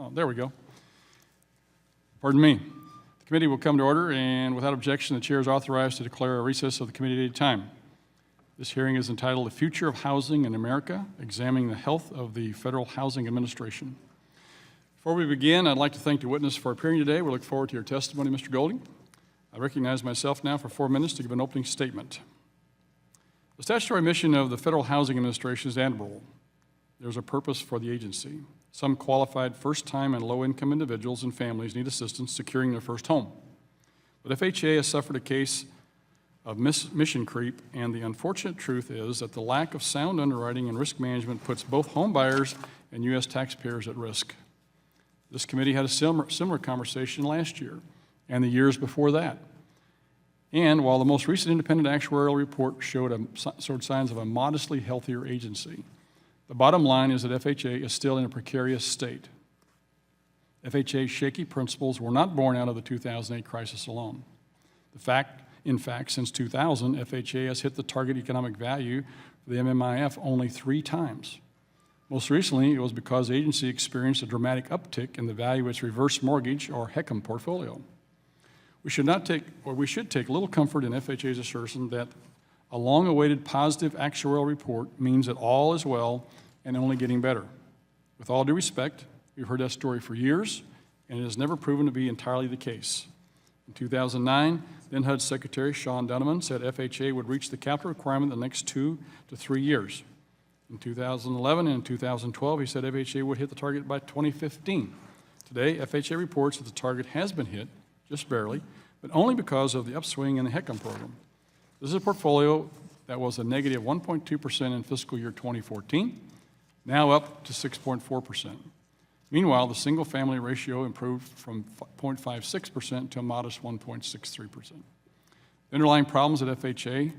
Oh, there we go. Pardon me. The committee will come to order, and without objection, the chair is authorized to declare a recess of the committee at a time. This hearing is entitled The Future of Housing in America, Examining the Health of the Federal Housing Administration. Before we begin, I'd like to thank the witness for appearing today. We look forward to your testimony, Mr. Golding. I recognize myself now for 4 minutes to give an opening statement. The statutory mission of the Federal Housing Administration is admirable. There's a purpose for the agency. Some qualified first-time and low-income individuals and families need assistance securing their first home. But FHA has suffered a case of mission creep, and the unfortunate truth is that the lack of sound underwriting and risk management puts both home buyers and U.S. taxpayers at risk. This committee had a similar conversation last year and the years before that. And while the most recent independent actuarial report showed signs of a modestly healthier agency, the bottom line is that FHA is still in a precarious state. FHA's shaky principles were not born out of the 2008 crisis alone. In fact, since 2000, FHA has hit the target economic value for the MMIF only 3 times. Most recently, it was because the agency experienced a dramatic uptick in the value of its reverse mortgage or HECM portfolio. We should take little comfort in FHA's assertion that a long-awaited positive actuarial report means that all is well and only getting better. With all due respect, we've heard that story for years, and it has never proven to be entirely the case. In 2009, then HUD Secretary Sean Dunneman said FHA would reach the capital requirement in the next 2 to 3 years. In 2011 and in 2012, he said FHA would hit the target by 2015. Today, FHA reports that the target has been hit, just barely, but only because of the upswing in the HECM program. This is a portfolio that was a negative 1.2% in fiscal year 2014, now up to 6.4%. Meanwhile, the single-family ratio improved from 0.56% to a modest 1.63%. The underlying problems at FHA,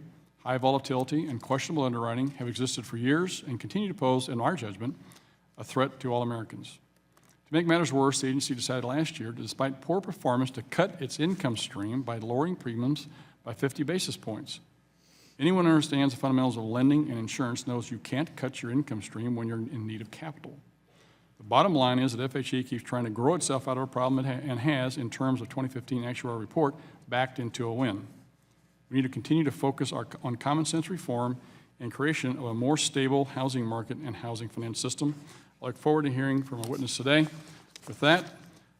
high volatility and questionable underwriting, have existed for years and continue to pose, in our judgment, a threat to all Americans. To make matters worse, the agency decided last year, despite poor performance, to cut its income stream by lowering premiums by 50 basis points. Anyone who understands the fundamentals of lending and insurance knows you can't cut your income stream when you're in need of capital. The bottom line is that FHA keeps trying to grow itself out of a problem and has, in terms of 2015 actuarial report, backed into a win. We need to continue to focus on common sense reform and creation of a more stable housing market and housing finance system. I look forward to hearing from a witness today. With that,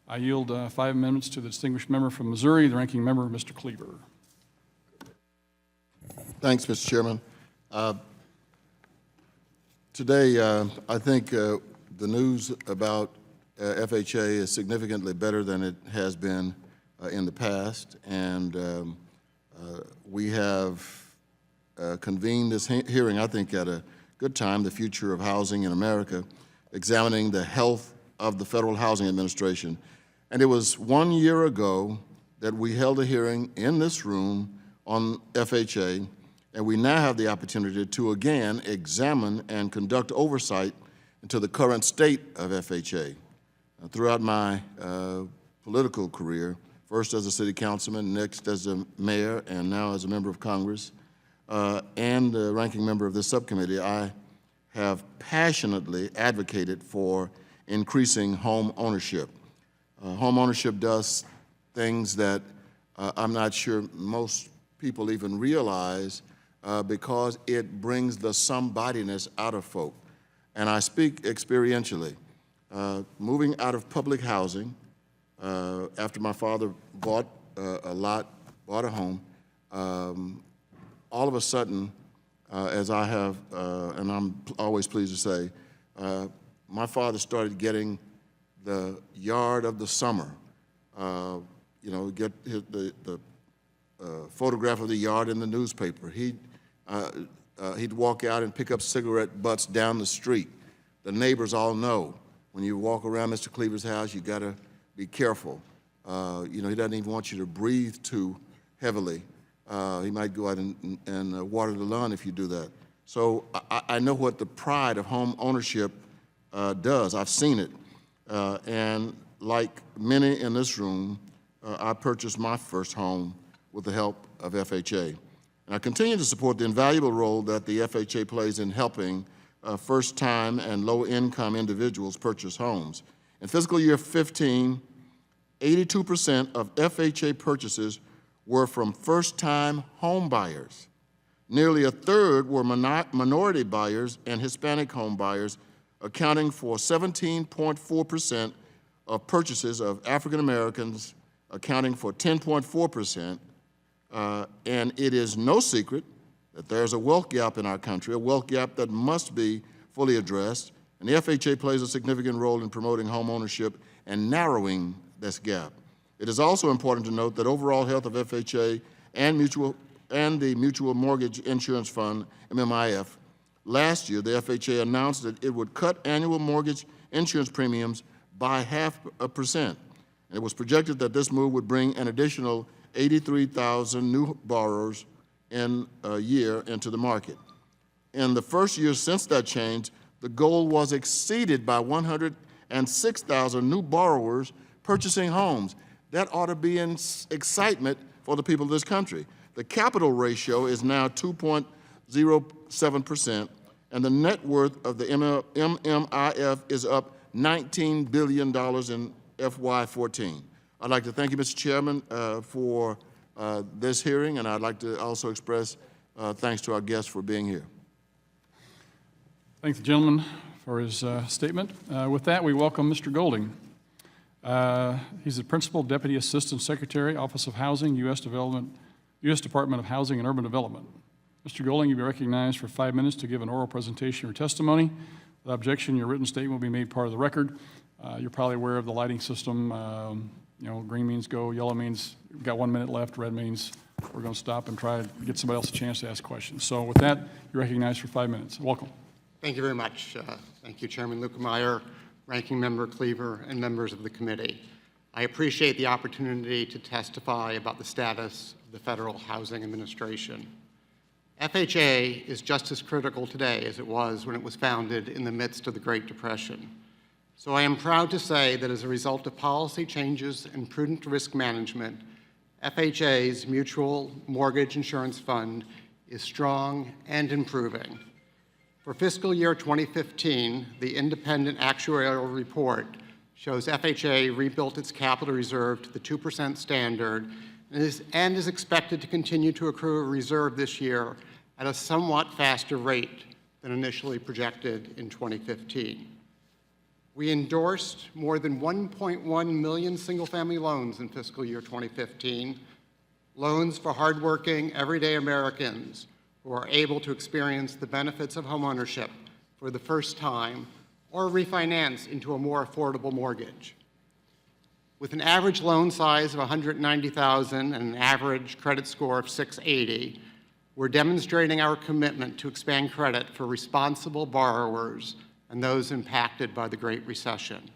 I yield 5 minutes to the distinguished member from Missouri, the ranking member, Mr. Cleaver. Thanks, Mr. Chairman. Today, I think the news about FHA is significantly better than it has been in the past, and we have convened this hearing, I think, at a good time, The Future of Housing in America, examining the health of the Federal Housing Administration. And it was 1 year ago that we held a hearing in this room on FHA, and we now have the opportunity to again examine and conduct oversight into the current state of FHA. Throughout my political career, first as a city councilman, next as a mayor, and now as a member of Congress, and a ranking member of this subcommittee, I have passionately advocated for increasing home ownership. Home ownership does things that I'm not sure most people even realize because it brings the somebodyness out of folk. And I speak experientially. Moving out of public housing, after my father bought a home, all of a sudden, as I have, and I'm always pleased to say, my father started getting the yard of the summer. Get the photograph of the yard in the newspaper. He'd walk out and pick up cigarette butts down the street. The neighbors all know when you walk around Mr. Cleaver's house, you got to be careful. He doesn't even want you to breathe too heavily. He might go out and water the lawn if you do that. So I know what the pride of home ownership does. I've seen it. And like many in this room, I purchased my first home with the help of FHA. And I continue to support the invaluable role that the FHA plays in helping first-time and low-income individuals purchase homes. In fiscal year 15, 82% of FHA purchases were from first-time home buyers. Nearly a third were minority buyers and Hispanic home buyers, accounting for 17.4% of purchases of African Americans, accounting for 10.4%. And it is no secret that there's a wealth gap in our country, a wealth gap that must be fully addressed, and the FHA plays a significant role in promoting home ownership and narrowing this gap. It is also important to note that overall health of FHA and the Mutual Mortgage Insurance Fund, MMIF, last year the FHA announced that it would cut annual mortgage insurance premiums by 0.5%. And it was projected that this move would bring an additional 83,000 new borrowers in a year into the market. In the first year since that change, the goal was exceeded by 106,000 new borrowers purchasing homes. That ought to be in excitement for the people of this country. The capital ratio is now 2.07%, and the net worth of the MMIF is up $19 billion in FY14. I'd like to thank you, Mr. Chairman, for this hearing, and I'd like to also express thanks to our guests for being here. Thank the gentleman for his statement. With that, we welcome Mr. Golding. He's the Principal Deputy Assistant Secretary, Office of Housing, U.S. Department of Housing and Urban Development. Mr. Golding, you'll be recognized for 5 minutes to give an oral presentation or testimony. Without objection, your written statement will be made part of the record. You're probably aware of the lighting system. Green means go, yellow means we've got 1 minute left, red means we're going to stop and try to get somebody else a chance to ask questions. So with that, you're recognized for 5 minutes. Welcome. Thank you very much. Thank you, Chairman Lukemeyer, Ranking Member Cleaver, and members of the committee. I appreciate the opportunity to testify about the status of the Federal Housing Administration. FHA is just as critical today as it was when it was founded in the midst of the Great Depression. So I am proud to say that as a result of policy changes and prudent risk management, FHA's Mutual Mortgage Insurance Fund is strong and improving. For fiscal year 2015, the independent actuarial report shows FHA rebuilt its capital reserve to the 2% standard and is expected to continue to accrue a reserve this year at a somewhat faster rate than initially projected in 2015. We endorsed more than 1.1 million single-family loans in fiscal year 2015, loans for hardworking, everyday Americans who are able to experience the benefits of homeownership for the first time or refinance into a more affordable mortgage. With an average loan size of $190,000 and an average credit score of 680, we're demonstrating our commitment to expand credit for responsible borrowers and those impacted by the Great Recession.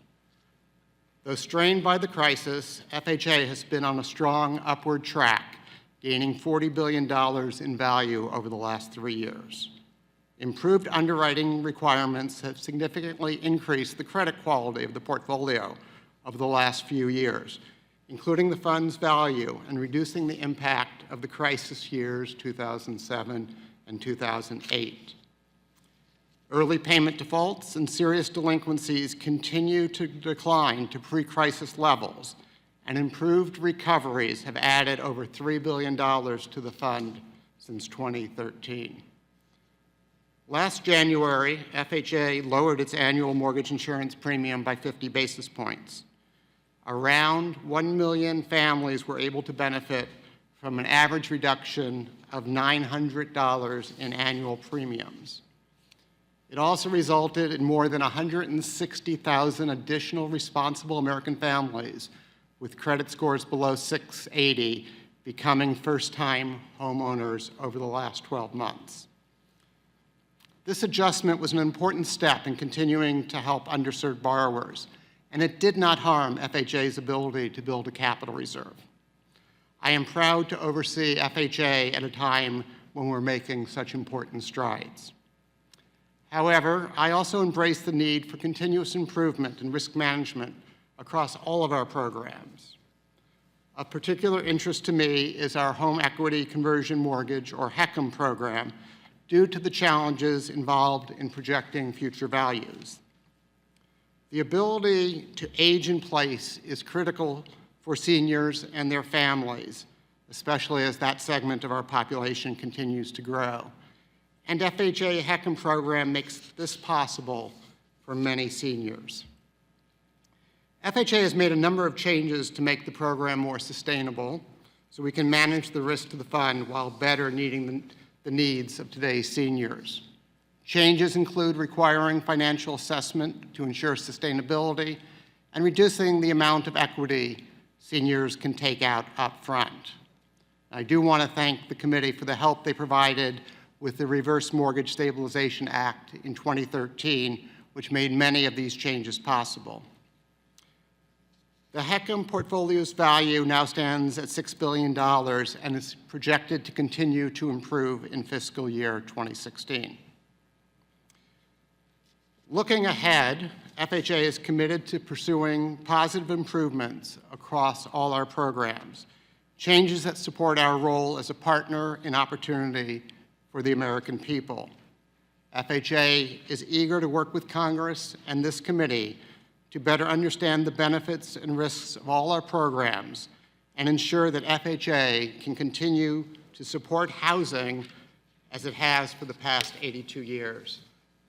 Though strained by the crisis, FHA has been on a strong upward track, gaining $40 billion in value over the last 3 years. Improved underwriting requirements have significantly increased the credit quality of the portfolio over the last few years, including the fund's value and reducing the impact of the crisis years 2007 and 2008. Early payment defaults and serious delinquencies continue to decline to pre-crisis levels, and improved recoveries have added over $3 billion to the fund since 2013. Last January, FHA lowered its annual mortgage insurance premium by 50 basis points. Around 1 million families were able to benefit from an average reduction of $900 in annual premiums. It also resulted in more than 160,000 additional responsible American families with credit scores below 680 becoming first-time homeowners over the last 12 months. This adjustment was an important step in continuing to help underserved borrowers, and it did not harm FHA's ability to build a capital reserve. I am proud to oversee FHA at a time when we're making such important strides. However, I also embrace the need for continuous improvement in risk management across all of our programs. Of particular interest to me is our Home Equity Conversion Mortgage, or HECM program, due to the challenges involved in projecting future values. The ability to age in place is critical for seniors and their families, especially as that segment of our population continues to grow. And FHA HECM program makes this possible for many seniors. FHA has made a number of changes to make the program more sustainable so we can manage the risk to the fund while better meeting the needs of today's seniors. Changes include requiring financial assessment to ensure sustainability and reducing the amount of equity seniors can take out up front. I do want to thank the committee for the help they provided with the Reverse Mortgage Stabilization Act in 2013, which made many of these changes possible. The HECM portfolio's value now stands at $6 billion and is projected to continue to improve in fiscal year 2016. Looking ahead, FHA is committed to pursuing positive improvements across all our programs, changes that support our role as a partner in opportunity for the American people. FHA is eager to work with Congress and this committee to better understand the benefits and risks of all our programs and ensure that FHA can continue to support housing as it has for the past 82 years.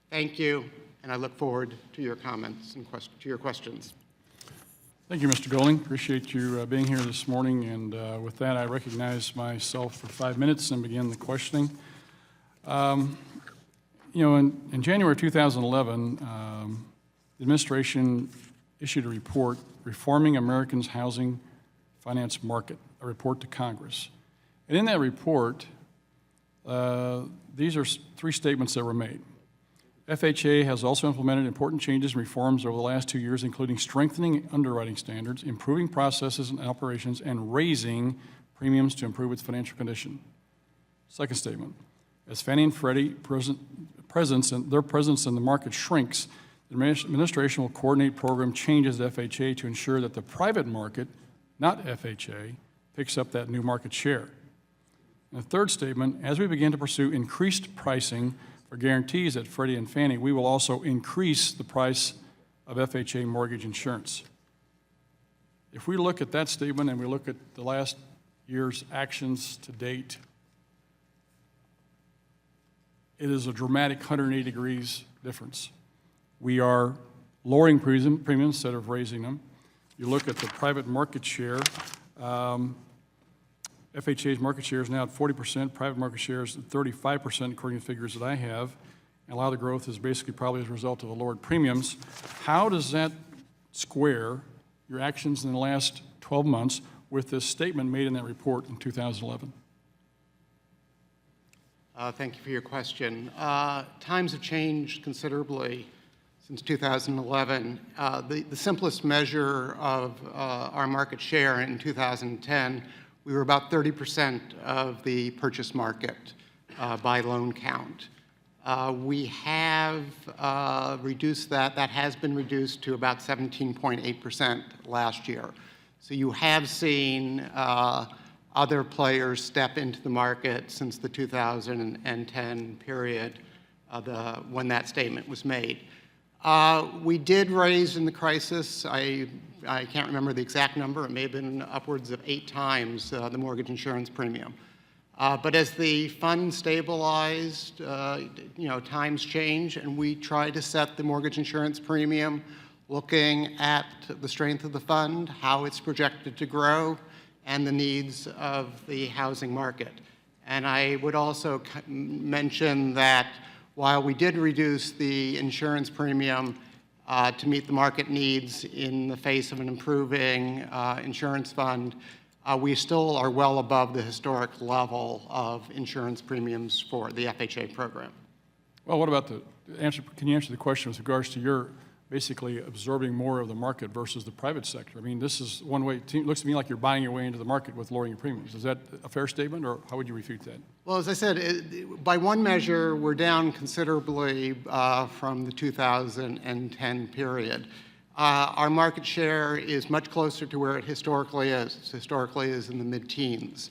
Thank you, and I look forward to your comments and to your questions. Thank you, Mr. Golding. Appreciate you being here this morning. And with that, I recognize myself for 5 minutes and begin the questioning. In January 2011, the administration issued a report, Reforming Americans' Housing Finance Market, a report to Congress. And in that report, these are 3 statements that were made. FHA has also implemented important changes and reforms over the last 2 years, including strengthening underwriting standards, improving processes and operations, and raising premiums to improve its financial condition. Second statement, as Fannie and Freddie presence in the market shrinks, the administration will coordinate program changes at FHA to ensure that the private market, not FHA, picks up that new market share. And the third statement, as we begin to pursue increased pricing for guarantees at Freddie and Fannie, we will also increase the price of FHA mortgage insurance. If we look at that statement and we look at the last year's actions to date, it is a dramatic 180 degrees difference. We are lowering premiums instead of raising them. You look at the private market share, FHA's market share is now at 40%, private market share is at 35% according to figures that I have, and a lot of the growth is basically probably as a result of the lowered premiums. How does that square your actions in the last 12 months with this statement made in that report in 2011? Thank you for your question. Times have changed considerably since 2011. The simplest measure of our market share in 2010, we were about 30% of the purchase market by loan count. We have reduced that. That has been reduced to about 17.8% last year. So you have seen other players step into the market since the 2010 period when that statement was made. We did raise in the crisis, I can't remember the exact number, it may have been upwards of 8 times the mortgage insurance premium. But as the fund stabilized, times change, and we try to set the mortgage insurance premium looking at the strength of the fund, how it's projected to grow, and the needs of the housing market. And I would also mention that while we did reduce the insurance premium to meet the market needs in the face of an improving insurance fund, we still are well above the historic level of insurance premiums for the FHA program. Well, what about can you answer the question with regards to your basically absorbing more of the market versus the private sector? I mean, this is one way, it looks to me like you're buying your way into the market with lowering your premiums. Is that a fair statement, or how would you refute that? Well, as I said, by one measure, we're down considerably from the 2010 period. Our market share is much closer to where it historically is. It historically is in the mid-teens.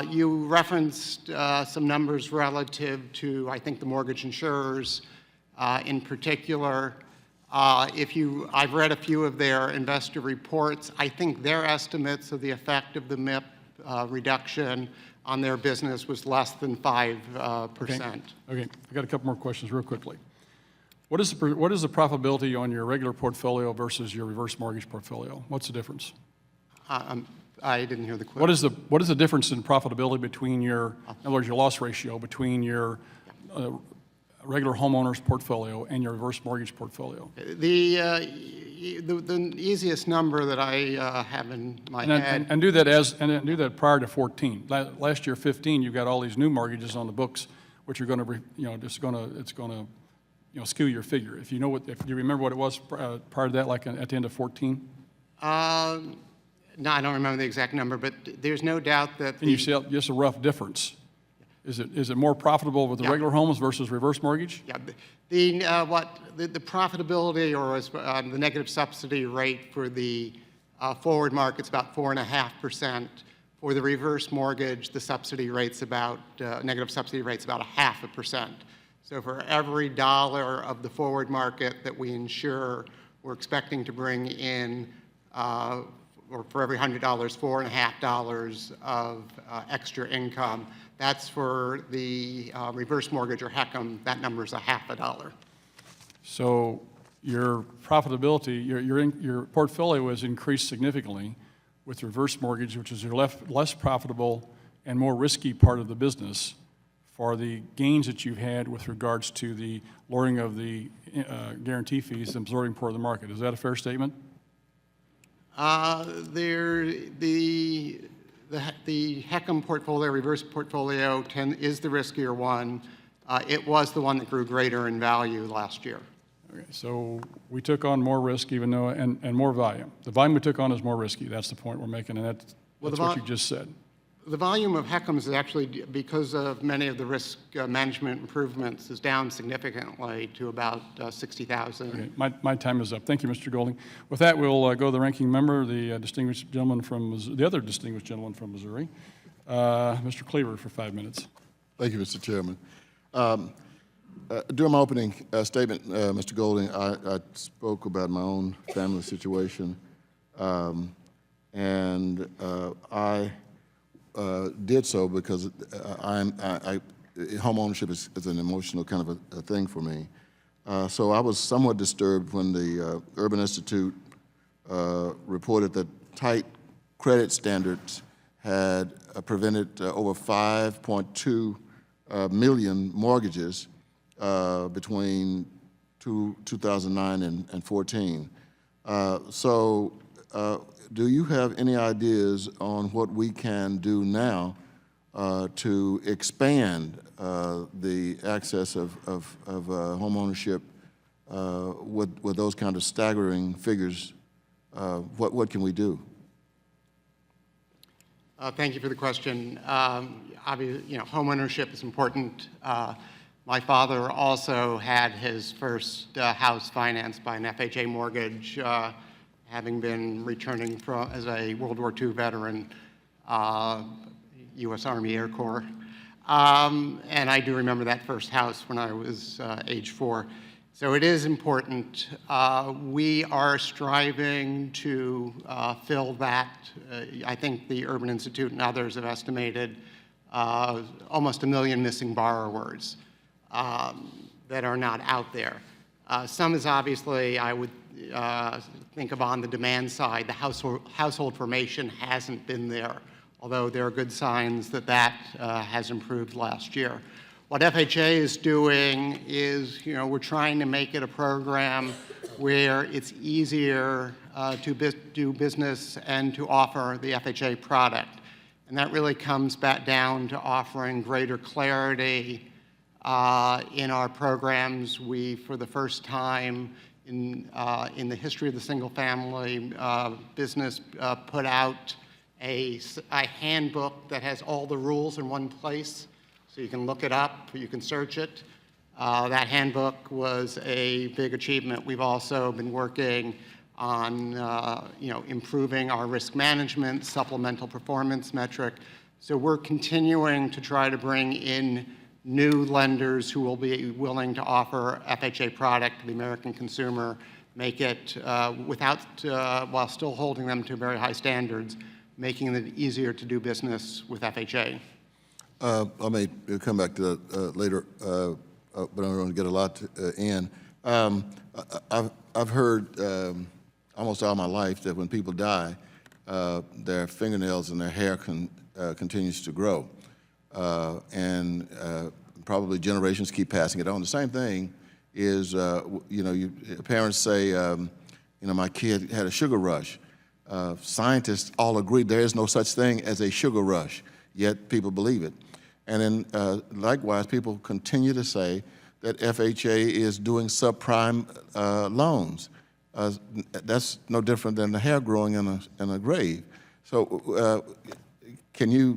You referenced some numbers relative to, I think, the mortgage insurers in particular. I've read a few of their investor reports. I think their estimates of the effect of the MIP reduction on their business was less than 5%. Okay, I got a couple more questions real quickly. What is the profitability on your regular portfolio versus your reverse mortgage portfolio? What's the difference? I didn't hear the question. What is the difference in profitability between your, in other words, your loss ratio between your regular homeowner's portfolio and your reverse mortgage portfolio? The easiest number that I have in my head. And do that prior to 14. Last year, 15, you've got all these new mortgages on the books, which are going to, it's going to, skew your figure. If you you remember what it was prior to that, like at the end of 14? No, I don't remember the exact number, but there's no doubt that Can you see just a rough difference? Is it more profitable with the regular homes versus reverse mortgage? Yeah, the profitability or the negative subsidy rate for the forward market's about 4.5%. For the reverse mortgage, the subsidy rate's about negative subsidy rate's about 0.5%. So for every dollar of the forward market that we insure, we're expecting to bring in, or for every $100, $4.50 of extra income. That's for the reverse mortgage or HECM. That number's $0.50. So your profitability, your portfolio has increased significantly with reverse mortgage, which is your less profitable and more risky part of the business, for the gains that you've had with regards to the lowering of the guarantee fees and absorbing part of the market. Is that a fair statement? The HECM portfolio, reverse portfolio, is the riskier one. It was the one that grew greater in value last year. Okay, so we took on more risk, even though, and more volume. The volume we took on is more risky. That's the point we're making, and that's what you just said. The volume of HECMs is actually, because of many of the risk management improvements, is down significantly to about 60,000. Okay, my time is up. Thank you, Mr. Golding. With that, we'll go to the ranking member, the distinguished gentleman from the other distinguished gentleman from Missouri, Mr. Cleaver, for 5 minutes. Thank you, Mr. Chairman. During my opening statement, Mr. Golding, I spoke about my own family situation, and I did so because home ownership is an emotional kind of a thing for me. So I was somewhat disturbed when the Urban Institute reported that tight credit standards had prevented over 5.2 million mortgages between 2009 and 14. Do you have any ideas on what we can do now to expand the access of home ownership with those kind of staggering figures? What can we do? Thank you for the question. Obviously, home ownership is important. My father also had his first house financed by an FHA mortgage, having been returning as a World War II veteran, U.S. Army Air Corps. And I do remember that first house when I was age 4. So it is important. We are striving to fill that. I think the Urban Institute and others have estimated almost 1 million missing borrowers that are not out there. Some is obviously, I would think of on the demand side, the household formation hasn't been there, although there are good signs that that has improved last year. What FHA is doing is, we're trying to make it a program where it's easier to do business and to offer the FHA product. And that really comes back down to offering greater clarity in our programs. We, for the first time in the history of the single-family business, put out a handbook that has all the rules in one place, so you can look it up, you can search it. That handbook was a big achievement. We've also been working on improving our risk management, supplemental performance metric. So we're continuing to try to bring in new lenders who will be willing to offer FHA product to the American consumer make it while still holding them to very high standards, making it easier to do business with FHA. I may come back to that later, but I don't want to get a lot in. I've heard almost all my life that when people die, their fingernails and their hair continues to grow. And probably generations keep passing it on. The same thing is, parents say, my kid had a sugar rush. Scientists all agree there is no such thing as a sugar rush, yet people believe it. And then likewise, people continue to say that FHA is doing subprime loans. That's no different than the hair growing in a grave. So can you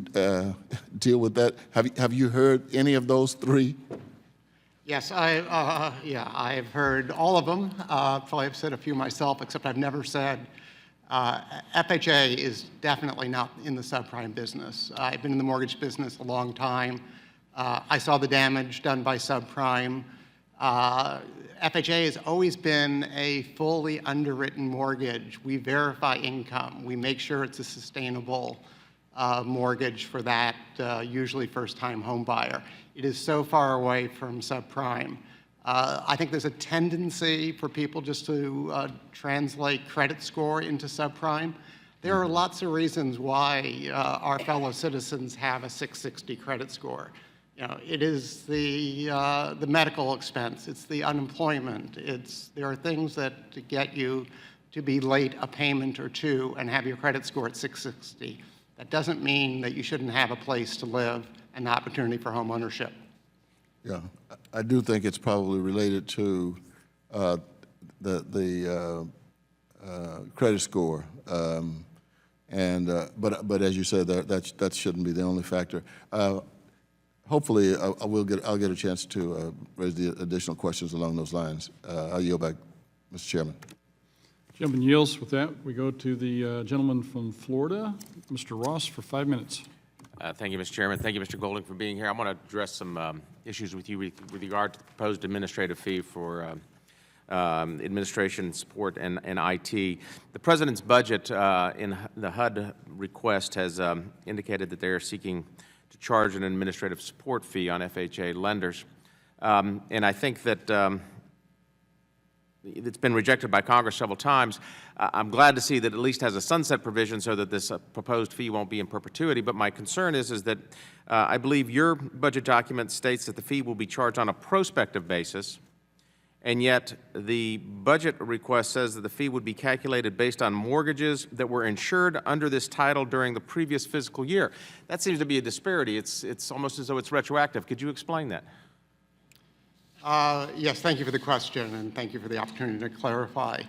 deal with that? Have you heard any of those three? Yes, I've heard all of them. Probably I've said a few myself, except I've never said FHA is definitely not in the subprime business. I've been in the mortgage business a long time. I saw the damage done by subprime. FHA has always been a fully underwritten mortgage. We verify income. We make sure it's a sustainable mortgage for that usually first-time home buyer. It is so far away from subprime. I think there's a tendency for people just to translate credit score into subprime. There are lots of reasons why our fellow citizens have a 660 credit score. It is the medical expense, it's the unemployment, there are things that get you to be late a payment or two and have your credit score at 660. That doesn't mean that you shouldn't have a place to live and the opportunity for home ownership. Yeah, I do think it's probably related to the credit score, but as you said, that shouldn't be the only factor. Hopefully, I'll get a chance to raise the additional questions along those lines. I'll yield back, Mr. Chairman. Gentleman yields. With that, we go to the gentleman from Florida, Mr. Ross, for 5 minutes. Thank you, Mr. Chairman. Thank you, Mr. Golding, for being here. I want to address some issues with you with regard to the proposed administrative fee for administration support and IT. The President's budget in the HUD request has indicated that they are seeking to charge an administrative support fee on FHA lenders. And I think that it's been rejected by Congress several times. I'm glad to see that it at least has a sunset provision so that this proposed fee won't be in perpetuity, but my concern is that I believe your budget document states that the fee will be charged on a prospective basis, and yet the budget request says that the fee would be calculated based on mortgages that were insured under this title during the previous fiscal year. That seems to be a disparity. It's almost as though it's retroactive. Could you explain that? Yes, thank you for the question, and thank you for the opportunity to clarify.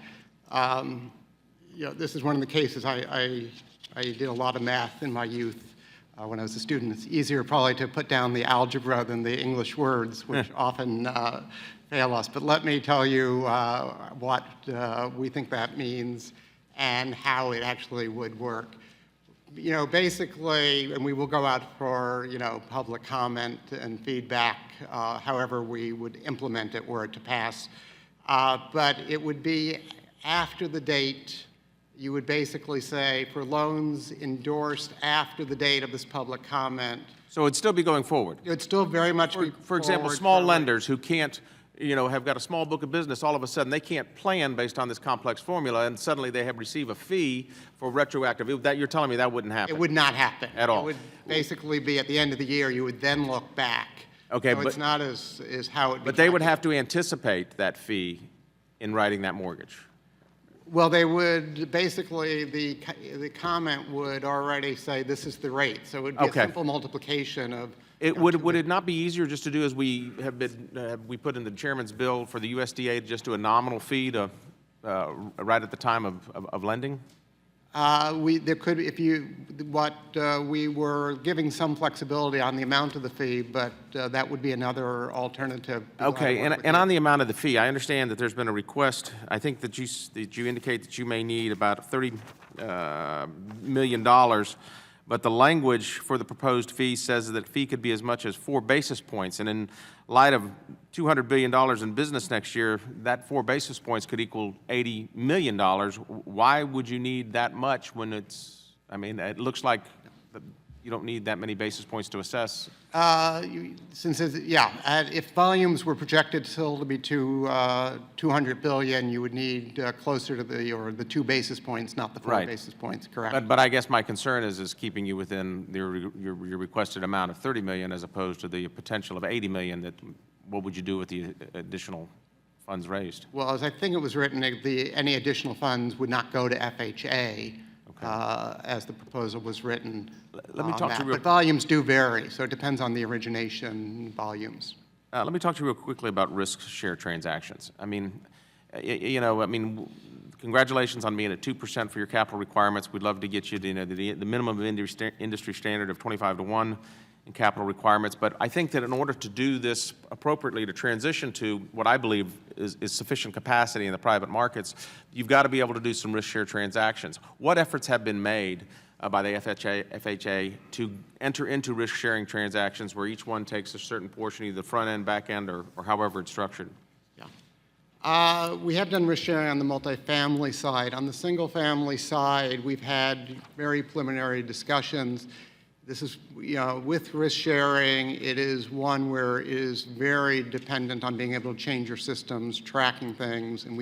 This is one of the cases I did a lot of math in my youth when I was a student. It's easier probably to put down the algebra than the English words, which often fail us. But let me tell you what we think that means and how it actually would work. Basically, and we will go out for, public comment and feedback, however we would implement it were it to pass. But it would be after the date. You would basically say for loans endorsed after the date of this public comment. So it'd still be going forward? It would still very much be for example, small lenders who can't, have got a small book of business, all of a sudden they can't plan based on this complex formula, and suddenly they receive a fee for retroactive. You're telling me that wouldn't happen? It would not happen. At all? It would basically be at the end of the year, you would then look back. Okay, so it's not as how it. But they would have to anticipate that fee in writing that mortgage. Well, they would basically, the comment would already say this is the rate. So it would be a simple multiplication of. Would it not be easier just to do as we have been, we put in the chairman's bill for the USDA, just do a nominal fee to right at the time of lending? There could, we were giving some flexibility on the amount of the fee, but that would be another alternative. Okay, and on the amount of the fee, I understand that there's been a request. I think that you indicate that you may need about $30 million, but the language for the proposed fee says that fee could be as much as 4 basis points. And in light of $200 billion in business next year, that 4 basis points could equal $80 million. Why would you need that much when it's, I mean, it looks like you don't need that many basis points to assess. If volumes were projected still to be to 200 billion, you would need closer to the 2 basis points, not the 4 Right. basis points, correct? But I guess my concern is keeping you within your requested amount of 30 million as opposed to the potential of 80 million. That, what would you do with the additional funds raised? Well, as I think it was written, any additional funds would not go to FHA. As the proposal was written. Let me talk to you But volumes do vary, so it depends on the origination volumes. Let me talk to you real quickly about risk share transactions. I mean, congratulations on being at 2% for your capital requirements. We'd love to get you to, the minimum industry standard of 25-to-1 in capital requirements. But I think that in order to do this appropriately, to transition to what I believe is sufficient capacity in the private markets, you've got to be able to do some risk share transactions. What efforts have been made by the FHA to enter into risk sharing transactions where each one takes a certain portion, either front end, back end, or however it's structured? Yeah. We have done risk sharing on the multifamily side. On the single family side, we've had very preliminary discussions. This is, with risk sharing, it is one where it is very dependent on being able to change your systems, tracking things, and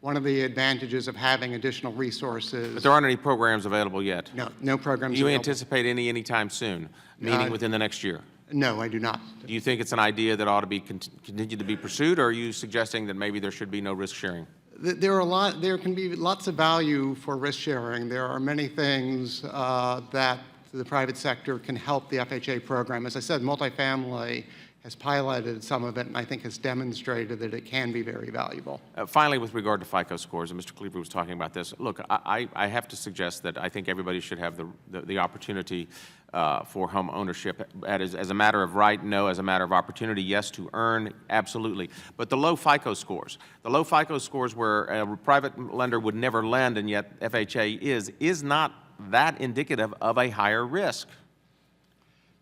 one of the advantages of having additional resources. But there aren't any programs available yet. No programs Do you available. anticipate any anytime soon, meaning within the next year? No, I do not. Do you think it's an idea that ought to be continue to be pursued, or are you suggesting that maybe there should be no risk sharing? There can be lots of value for risk sharing. There are many things that the private sector can help the FHA program. As I said, multifamily has piloted some of it, and I think has demonstrated that it can be very valuable. Finally, with regard to FICO scores, and Mr. Cleaver was talking about this, look, I have to suggest that I think everybody should have the opportunity for home ownership as a matter of right, no, as a matter of opportunity, yes, to earn, absolutely. But the low FICO scores where a private lender would never lend, and yet FHA is not that indicative of a higher risk.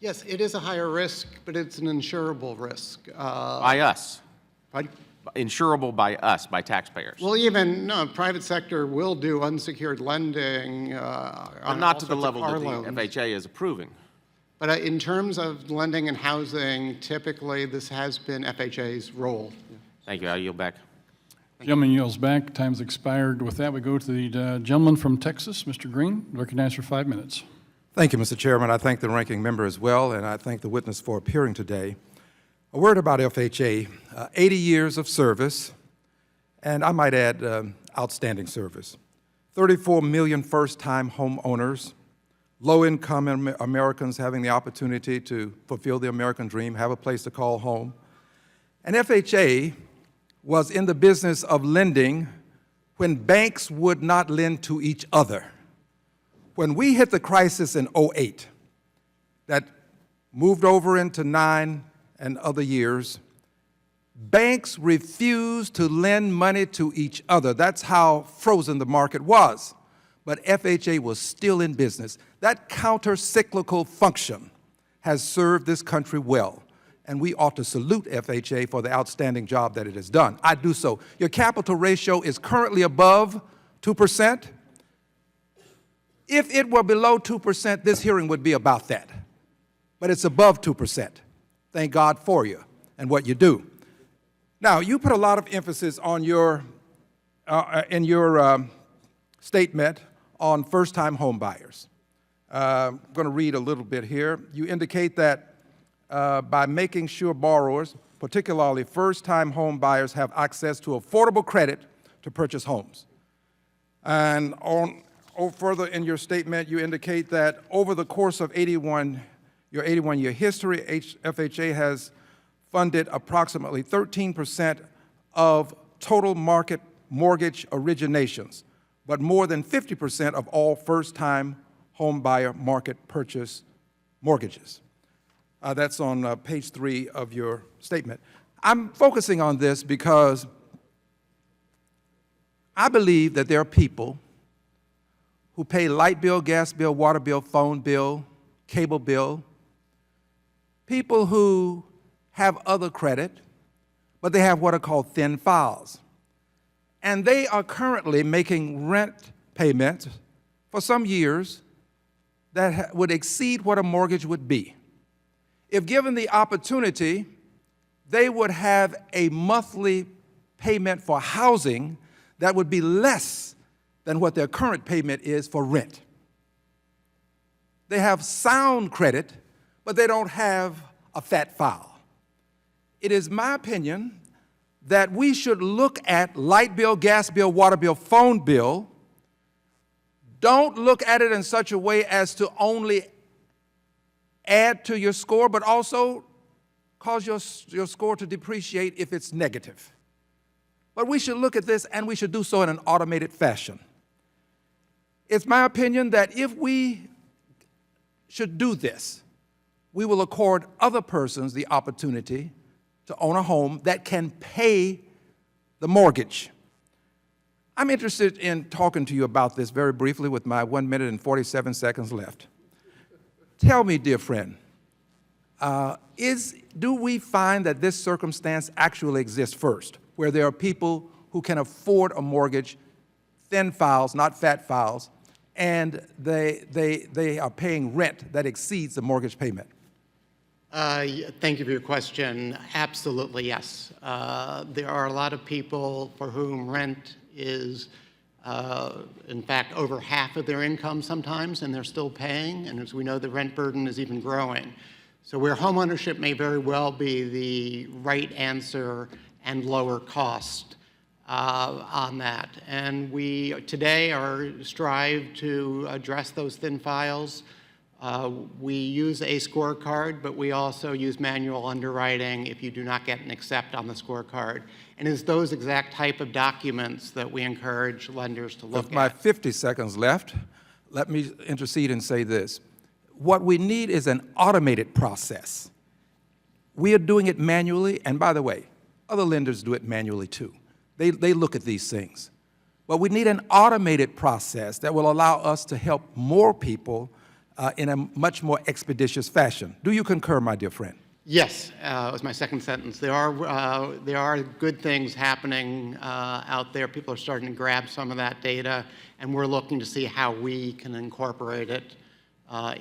Yes, it is a higher risk, but it's an insurable risk. By us. Pardon? Insurable by us, by taxpayers. Well, private sector will do unsecured lending But not to the level that the FHA is approving. But in terms of lending and housing, typically this has been FHA's role. Thank you. I yield back. Gentleman yields back. Time's expired. With that, we go to the gentleman from Texas, Mr. Green, recognized for 5 minutes. Thank you, Mr. Chairman. I thank the ranking member as well, and I thank the witness for appearing today. A word about FHA, 80 years of service, and I might add outstanding service. 34 million first-time homeowners, low-income Americans having the opportunity to fulfill the American dream, have a place to call home. And FHA was in the business of lending when banks would not lend to each other. When we hit the crisis in 2008, that moved over into 9 and other years, banks refused to lend money to each other. That's how frozen the market was. But FHA was still in business. That counter-cyclical function has served this country well, and we ought to salute FHA for the outstanding job that it has done. I do so. Your capital ratio is currently above 2%. If it were below 2%, this hearing would be about that. But it's above 2%. Thank God for you and what you do. Now, you put a lot of emphasis on in your statement on first-time home buyers. I'm going to read a little bit here. You indicate that by making sure borrowers, particularly first-time home buyers, have access to affordable credit to purchase homes. And further in your statement, you indicate that over the course of your 81-year history, FHA has funded approximately 13% of total market mortgage originations, but more than 50% of all first-time home buyer market purchase mortgages. That's on page 3 of your statement. I'm focusing on this because I believe that there are people who pay light bill, gas bill, water bill, phone bill, cable bill, people who have other credit, but they have what are called thin files. And they are currently making rent payments for some years that would exceed what a mortgage would be. If given the opportunity, they would have a monthly payment for housing that would be less than what their current payment is for rent. They have sound credit, but they don't have a fat file. It is my opinion that we should look at light bill, gas bill, water bill, phone bill. Don't look at it in such a way as to only add to your score, but also cause your score to depreciate if it's negative. But we should look at this, and we should do so in an automated fashion. It's my opinion that if we should do this, we will accord other persons the opportunity to own a home that can pay the mortgage. I'm interested in talking to you about this very briefly with my 1 minute and 47 seconds left. Tell me, dear friend, do we find that this circumstance actually exists first, where there are people who can afford a mortgage, thin files, not fat files, and they are paying rent that exceeds the mortgage payment? Thank you for your question. Absolutely, yes. There are a lot of people for whom rent is, in fact, over half of their income sometimes, and they're still paying. And as we know, the rent burden is even growing. So where homeownership may very well be the right answer and lower cost on that. And we today strive to address those thin files. We use a scorecard, but we also use manual underwriting if you do not get an accept on the scorecard. And it's those exact type of documents that we encourage lenders to look at. With my 50 seconds left, let me intercede and say this. What we need is an automated process. We are doing it manually, and by the way, other lenders do it manually too. They look at these things. But we need an automated process that will allow us to help more people in a much more expeditious fashion. Do you concur, my dear friend? Yes, was my second sentence. There are good things happening out there. People are starting to grab some of that data, and we're looking to see how we can incorporate it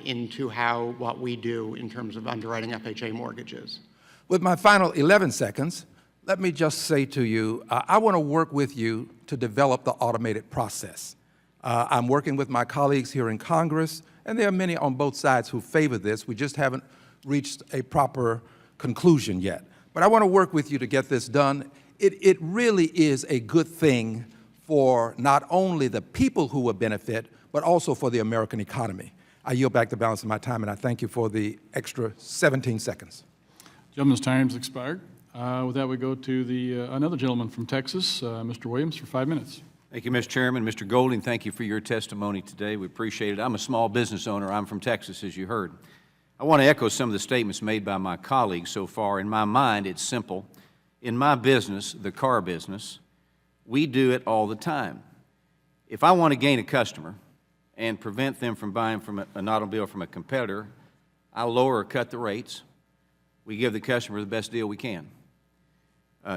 into what we do in terms of underwriting FHA mortgages. With my final 11 seconds, let me just say to you, I want to work with you to develop the automated process. I'm working with my colleagues here in Congress, and there are many on both sides who favor this. We just haven't reached a proper conclusion yet. But I want to work with you to get this done. It really is a good thing for not only the people who will benefit, but also for the American economy. I yield back the balance of my time, and I thank you for the extra 17 seconds. Gentleman's time's expired. With that, we go to another gentleman from Texas, Mr. Williams, for 5 minutes. Thank you, Mr. Chairman. Mr. Golding, thank you for your testimony today. We appreciate it. I'm a small business owner. I'm from Texas, as you heard. I want to echo some of the statements made by my colleagues so far. In my mind, it's simple. In my business, the car business, we do it all the time. If I want to gain a customer and prevent them from buying from an automobile from a competitor, I'll lower or cut the rates. We give the customer the best deal we can.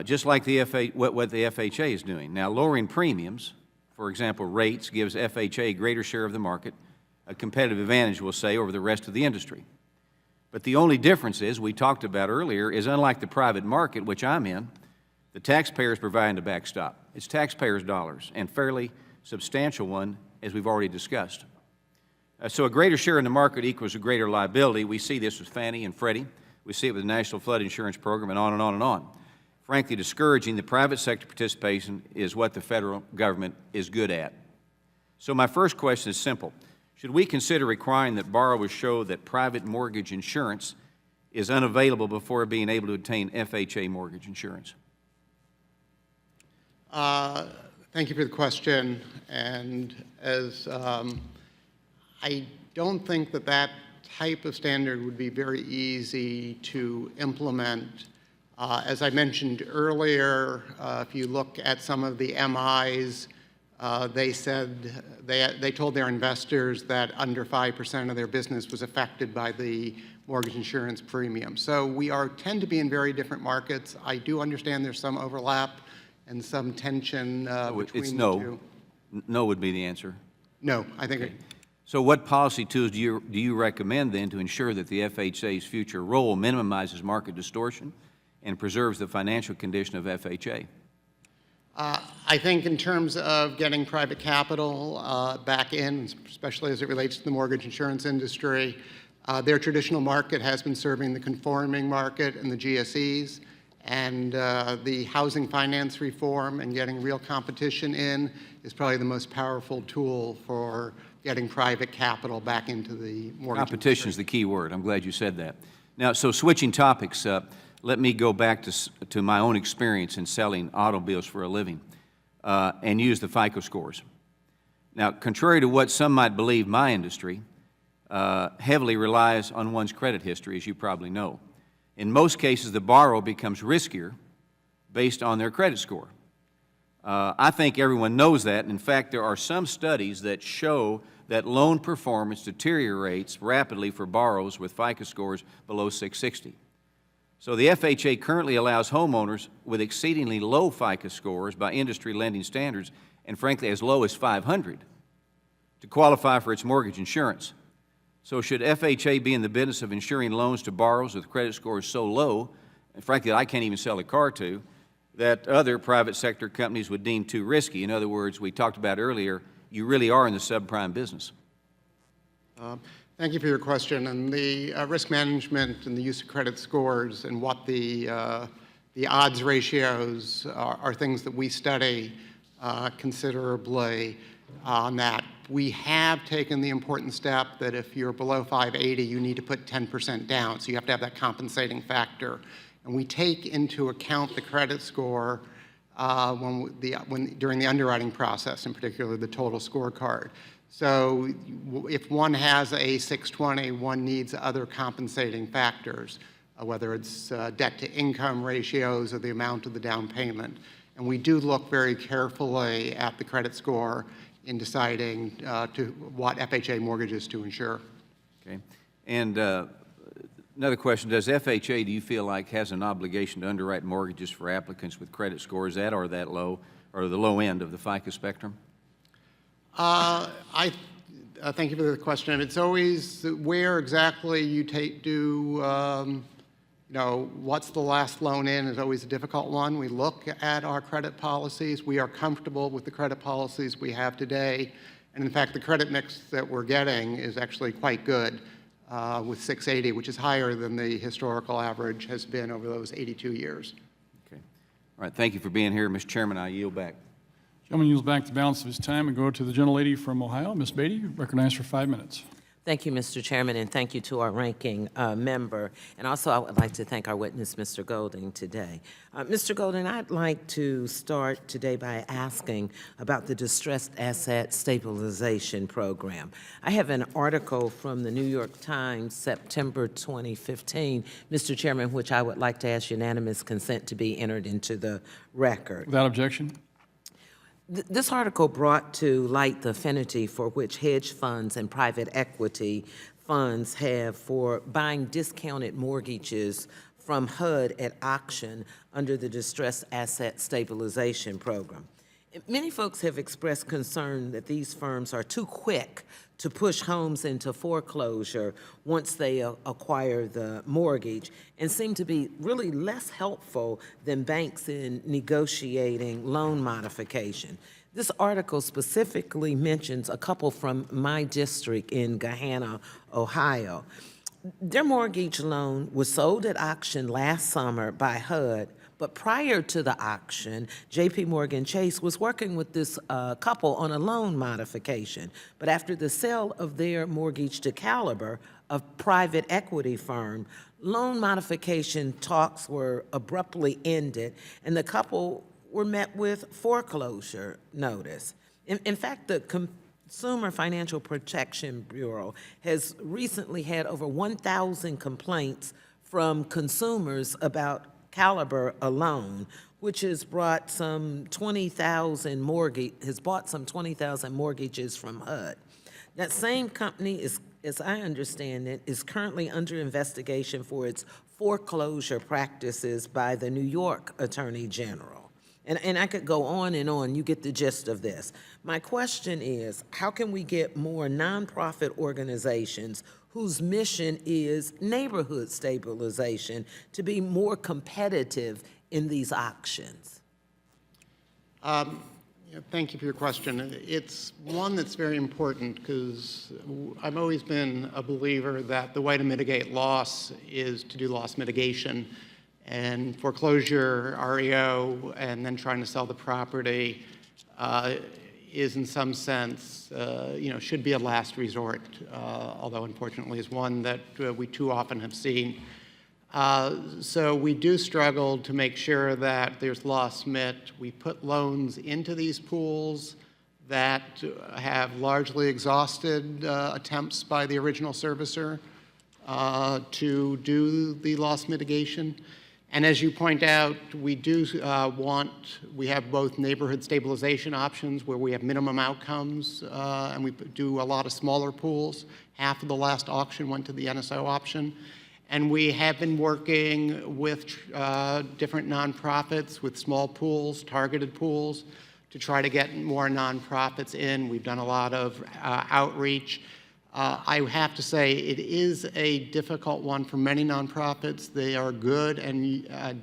Just like what the FHA is doing. Now, lowering premiums, for example, rates, gives FHA a greater share of the market, a competitive advantage, we'll say, over the rest of the industry. But the only difference is, we talked about earlier, is unlike the private market, which I'm in, the taxpayer is providing the backstop. It's taxpayers' dollars, and fairly substantial one, as we've already discussed. So a greater share in the market equals a greater liability. We see this with Fannie and Freddie. We see it with the National Flood Insurance Program, and on and on and on. Frankly, discouraging the private sector participation is what the federal government is good at. So my first question is simple. Should we consider requiring that borrowers show that private mortgage insurance is unavailable before being able to obtain FHA mortgage insurance? Thank you for the question. And as I don't think that type of standard would be very easy to implement. As I mentioned earlier, if you look at some of the MIs They said, they told their investors that under 5% of their business was affected by the mortgage insurance premium. So we tend to be in very different markets. I do understand there's some overlap and some tension between It's the no. two. No would be the answer. No, I think, So what policy tools do you recommend then to ensure that the FHA's future role minimizes market distortion and preserves the financial condition of FHA? I think in terms of getting private capital back in, especially as it relates to the mortgage insurance industry, their traditional market has been serving the conforming market and the GSEs, and the housing finance reform and getting real competition in is probably the most powerful tool for getting private capital back into the mortgage Competition is industry. the key word. I'm glad you said that. Now, so switching topics, let me go back to my own experience in selling automobiles for a living and use the FICO scores. Now, contrary to what some might believe, my industry heavily relies on one's credit history, as you probably know. In most cases, the borrower becomes riskier based on their credit score. I think everyone knows that. In fact, there are some studies that show that loan performance deteriorates rapidly for borrowers with FICO scores below 660. So the FHA currently allows homeowners with exceedingly low FICO scores by industry lending standards, and frankly as low as 500, to qualify for its mortgage insurance. So should FHA be in the business of insuring loans to borrowers with credit scores so low, and frankly I can't even sell a car to, that other private sector companies would deem too risky? In other words, we talked about earlier, you really are in the subprime business. Thank you for your question. And the risk management and the use of credit scores and what the odds ratios are things that we study considerably on that. We have taken the important step that if you're below 580, you need to put 10% down. So you have to have that compensating factor. And we take into account the credit score during the underwriting process, in particular the total scorecard. So if one has a 620, one needs other compensating factors, whether it's debt-to-income ratios or the amount of the down payment. And we do look very carefully at the credit score in deciding what FHA mortgages to insure. Okay. And another question, does FHA, do you feel like, has an obligation to underwrite mortgages for applicants with credit scores that are that low, or the low end of the FICO spectrum? Thank you for the question. It's always where exactly you what's the last loan in is always a difficult one. We look at our credit policies. We are comfortable with the credit policies we have today. And in fact, the credit mix that we're getting is actually quite good with 680, which is higher than the historical average has been over those 82 years. Okay. All right. Thank you for being here, Mr. Chairman. I yield back. Gentleman yields back the balance of his time and go to the gentlelady from Ohio, Ms. Beatty, recognized for 5 minutes. Thank you, Mr. Chairman, and thank you to our ranking member. And also, I would like to thank our witness, Mr. Golding, today. Mr. Golding, I'd like to start today by asking about the Distressed Asset Stabilization Program. I have an article from the New York Times, September 2015, Mr. Chairman, which I would like to ask unanimous consent to be entered into the record. Without objection. This article brought to light the affinity for which hedge funds and private equity funds have for buying discounted mortgages from HUD at auction under the Distressed Asset Stabilization Program. Many folks have expressed concern that these firms are too quick to push homes into foreclosure once they acquire the mortgage, and seem to be really less helpful than banks in negotiating loan modification. This article specifically mentions a couple from my district in Gahanna, Ohio. Their mortgage loan was sold at auction last summer by HUD, but prior to the auction, J.P. Morgan Chase was working with this couple on a loan modification. But after the sale of their mortgage to Caliber, a private equity firm, loan modification talks were abruptly ended, and the couple were met with foreclosure notice. In fact, the Consumer Financial Protection Bureau has recently had over 1,000 complaints from consumers about Caliber alone, which has brought some 20,000 has bought some 20,000 mortgages from HUD. That same company is, as I understand it, is currently under investigation for its foreclosure practices by the New York Attorney General. And I could go on and on, you get the gist of this. My question is, how can we get more nonprofit organizations whose mission is neighborhood stabilization to be more competitive in these auctions? Thank you for your question. It's one that's very important because I've always been a believer that the way to mitigate loss is to do loss mitigation. And foreclosure, REO, and then trying to sell the property is in some sense, should be a last resort, although unfortunately is one that we too often have seen. So we do struggle to make sure that there's loss mit. We put loans into these pools that have largely exhausted attempts by the original servicer to do the loss mitigation. And as you point out, we do we have both neighborhood stabilization options where we have minimum outcomes, and we do a lot of smaller pools. Half of the last auction went to the NSO option. And we have been working with different nonprofits with small pools, targeted pools, to try to get more nonprofits in. We've done a lot of outreach. I have to say it is a difficult one for many nonprofits. They are good and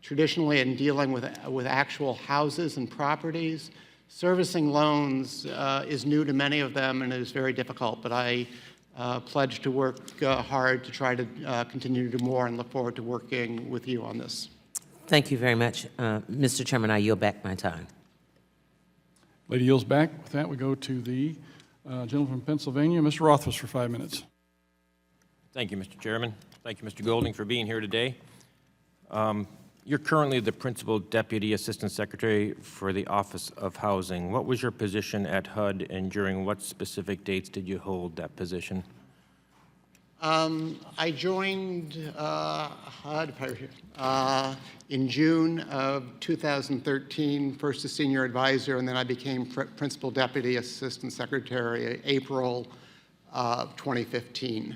traditionally in dealing with actual houses and properties. Servicing loans is new to many of them and it is very difficult, but I pledge to work hard to try to continue to do more and look forward to working with you on this. Thank you very much. Mr. Chairman, I yield back my time. Lady yields back. With that, we go to the gentleman from Pennsylvania, Mr. Rothfuss, for 5 minutes. Thank you, Mr. Chairman. Thank you, Mr. Golding, for being here today. You're currently the Principal Deputy Assistant Secretary for the Office of Housing. What was your position at HUD, and during what specific dates did you hold that position? I joined HUD in June of 2013, first as Senior Advisor, and then I became Principal Deputy Assistant Secretary April of 2015.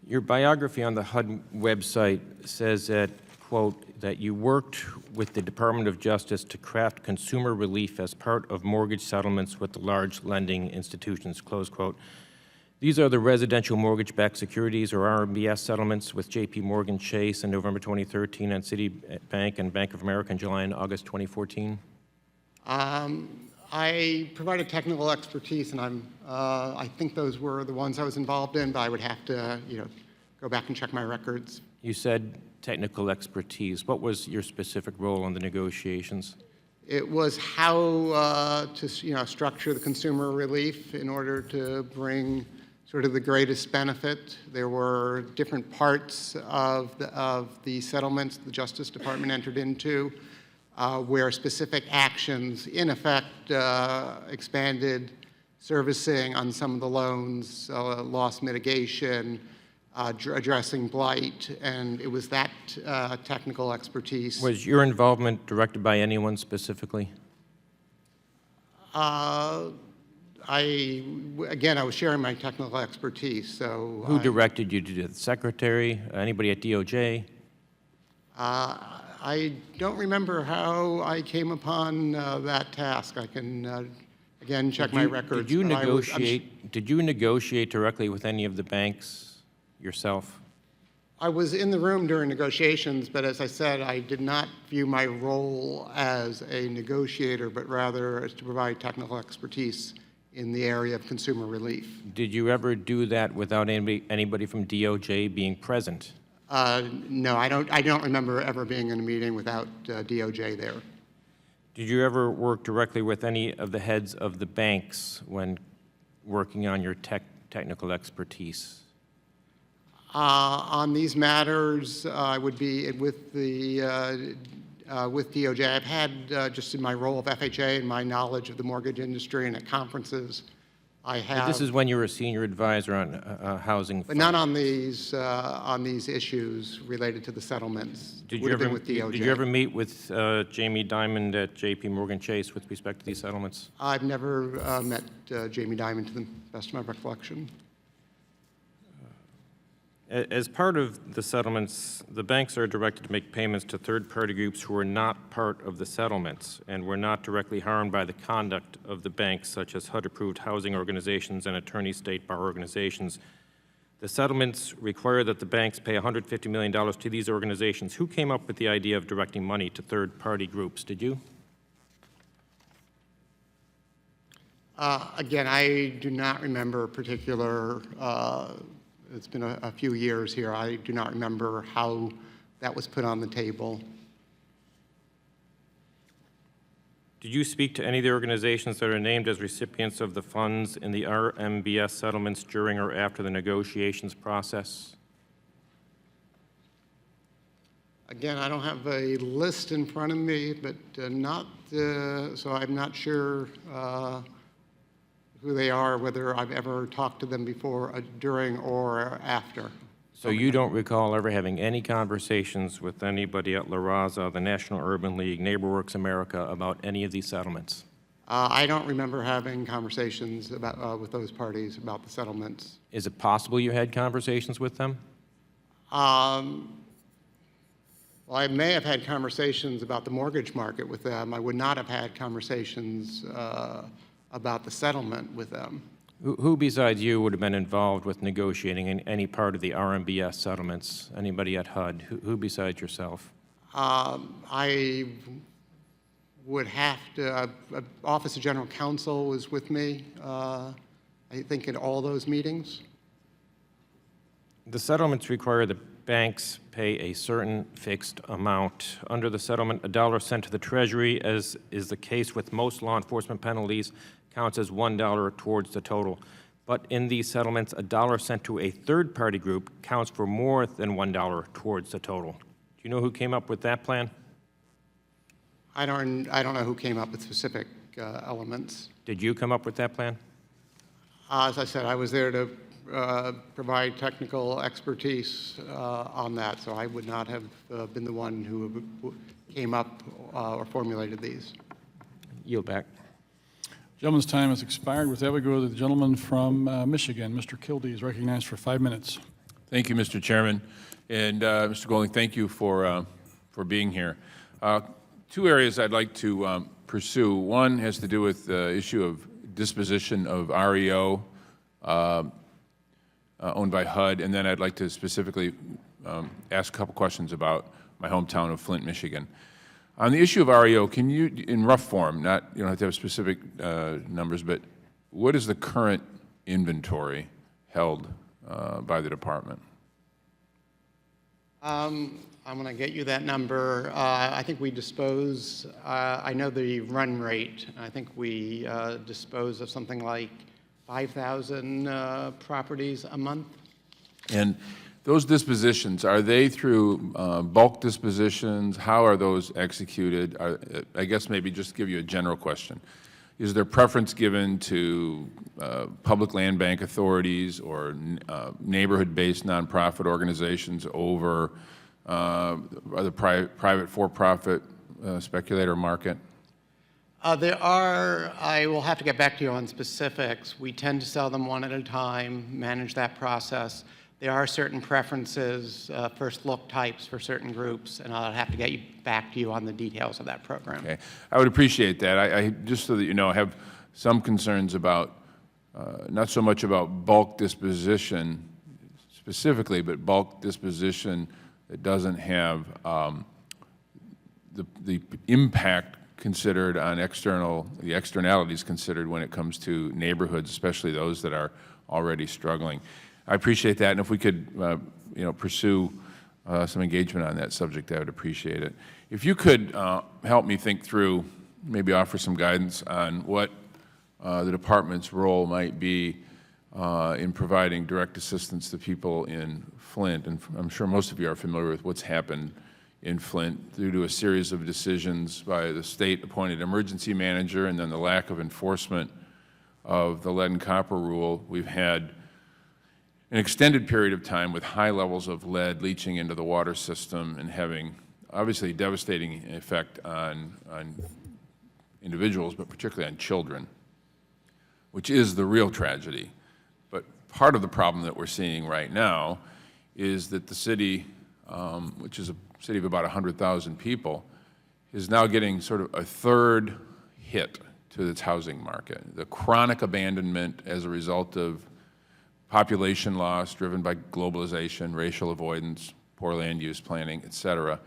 Your biography on the HUD website says that, quote, that you worked with the Department of Justice to craft consumer relief as part of mortgage settlements with the large lending institutions, close quote. These are the residential mortgage-backed securities, or RMBS, settlements with J.P. Morgan Chase in November 2013 and Citibank and Bank of America in July and August 2014? I provided technical expertise, and I think those were the ones I was involved in, but I would have to, go back and check my records. You said technical expertise. What was your specific role in the negotiations? It was how to, structure the consumer relief in order to bring sort of the greatest benefit. There were different parts of the settlements the Justice Department entered into where specific actions, in effect, expanded servicing on some of the loans, loss mitigation, addressing blight, and it was that technical expertise. Was your involvement directed by anyone specifically? Again, I was sharing my technical expertise, so. Who directed you to do it? The secretary? Anybody at DOJ? I don't remember how I came upon that task. I can, again, check my records. Did you negotiate directly with any of the banks yourself? I was in the room during negotiations, but as I said, I did not view my role as a negotiator, but rather as to provide technical expertise in the area of consumer relief. Did you ever do that without anybody from DOJ being present? No, I don't remember ever being in a meeting without DOJ there. Did you ever work directly with any of the heads of the banks when working on your technical expertise? On these matters, I would be with the with DOJ. I've had, just in my role of FHA and my knowledge of the mortgage industry and at conferences, I have. This is when you were a senior advisor on housing. But not on these issues related to the settlements. Did Would you have ever, been with DOJ. did you ever meet with Jamie Dimon at J.P. Morgan Chase with respect to these settlements? I've never met Jamie Dimon to the best of my recollection. As part of the settlements, the banks are directed to make payments to third-party groups who are not part of the settlements and were not directly harmed by the conduct of the banks, such as HUD-approved housing organizations and attorney state bar organizations. The settlements require that the banks pay $150 million to these organizations. Who came up with the idea of directing money to third-party groups? Did you? Again, I do not remember a particular, it's been a few years here. I do not remember how that was put on the table. Did you speak to any of the organizations that are named as recipients of the funds in the RMBS settlements during or after the negotiations process? Again, I don't have a list in front of me, but so I'm not sure who they are, whether I've ever talked to them before, during or after. So you don't recall ever having any conversations with anybody at La Raza, the National Urban League, NeighborWorks America about any of these settlements? I don't remember having conversations with those parties about the settlements. Is it possible you had conversations with them? Well, I may have had conversations about the mortgage market with them. I would not have had conversations about the settlement with them. Who besides you would have been involved with negotiating in any part of the RMBS settlements? Anybody at HUD? Who besides yourself? I would have to, Office of General Counsel was with me, I think, in all those meetings. The settlements require the banks pay a certain fixed amount. Under the settlement, a dollar sent to the Treasury, as is the case with most law enforcement penalties, counts as $1 towards the total. But in these settlements, a dollar sent to a third-party group counts for more than $1 towards the total. Do you know who came up with that plan? I don't know who came up with specific elements. Did you come up with that plan? As I said, I was there to provide technical expertise on that, so I would not have been the one who came up or formulated these. Yield back. Gentleman's time has expired. With that, we go to the gentleman from Michigan. Mr. Kildee is recognized for 5 minutes. Thank you, Mr. Chairman. And Mr. Golding, thank you for being here. Two areas I'd like to pursue. One has to do with the issue of disposition of REO owned by HUD, and then I'd like to specifically ask a couple questions about my hometown of Flint, Michigan. On the issue of REO, can you, in rough form, you don't have to have specific numbers, but what is the current inventory held by the department? I'm going to get you that number. I think we dispose, I know the run rate. I think we dispose of something like 5,000 properties a month. And those dispositions, are they through bulk dispositions? How are those executed? I guess maybe just give you a general question. Is there preference given to public land bank authorities or neighborhood-based nonprofit organizations over the private for-profit speculator market? There are, I will have to get back to you on specifics. We tend to sell them one at a time, manage that process. There are certain preferences, first look types for certain groups, and I'll have to get back to you on the details of that program. Okay, I would appreciate that. I just so that you know, I have some concerns about, not so much about bulk disposition specifically, but bulk disposition that doesn't have the impact considered on the externalities considered when it comes to neighborhoods, especially those that are already struggling. I appreciate that, and if we could, pursue some engagement on that subject, I would appreciate it. If you could help me think through, maybe offer some guidance on what the department's role might be in providing direct assistance to people in Flint, and I'm sure most of you are familiar with what's happened in Flint due to a series of decisions by the state-appointed emergency manager and then the lack of enforcement of the lead and copper rule, we've had an extended period of time with high levels of lead leaching into the water system and having obviously a devastating effect on individuals, but particularly on children, which is the real tragedy. But part of the problem that we're seeing right now is that the city, which is a city of about 100,000 people, is now getting sort of a third hit to its housing market. The chronic abandonment as a result of population loss driven by globalization, racial avoidance, poor land use planning, et cetera,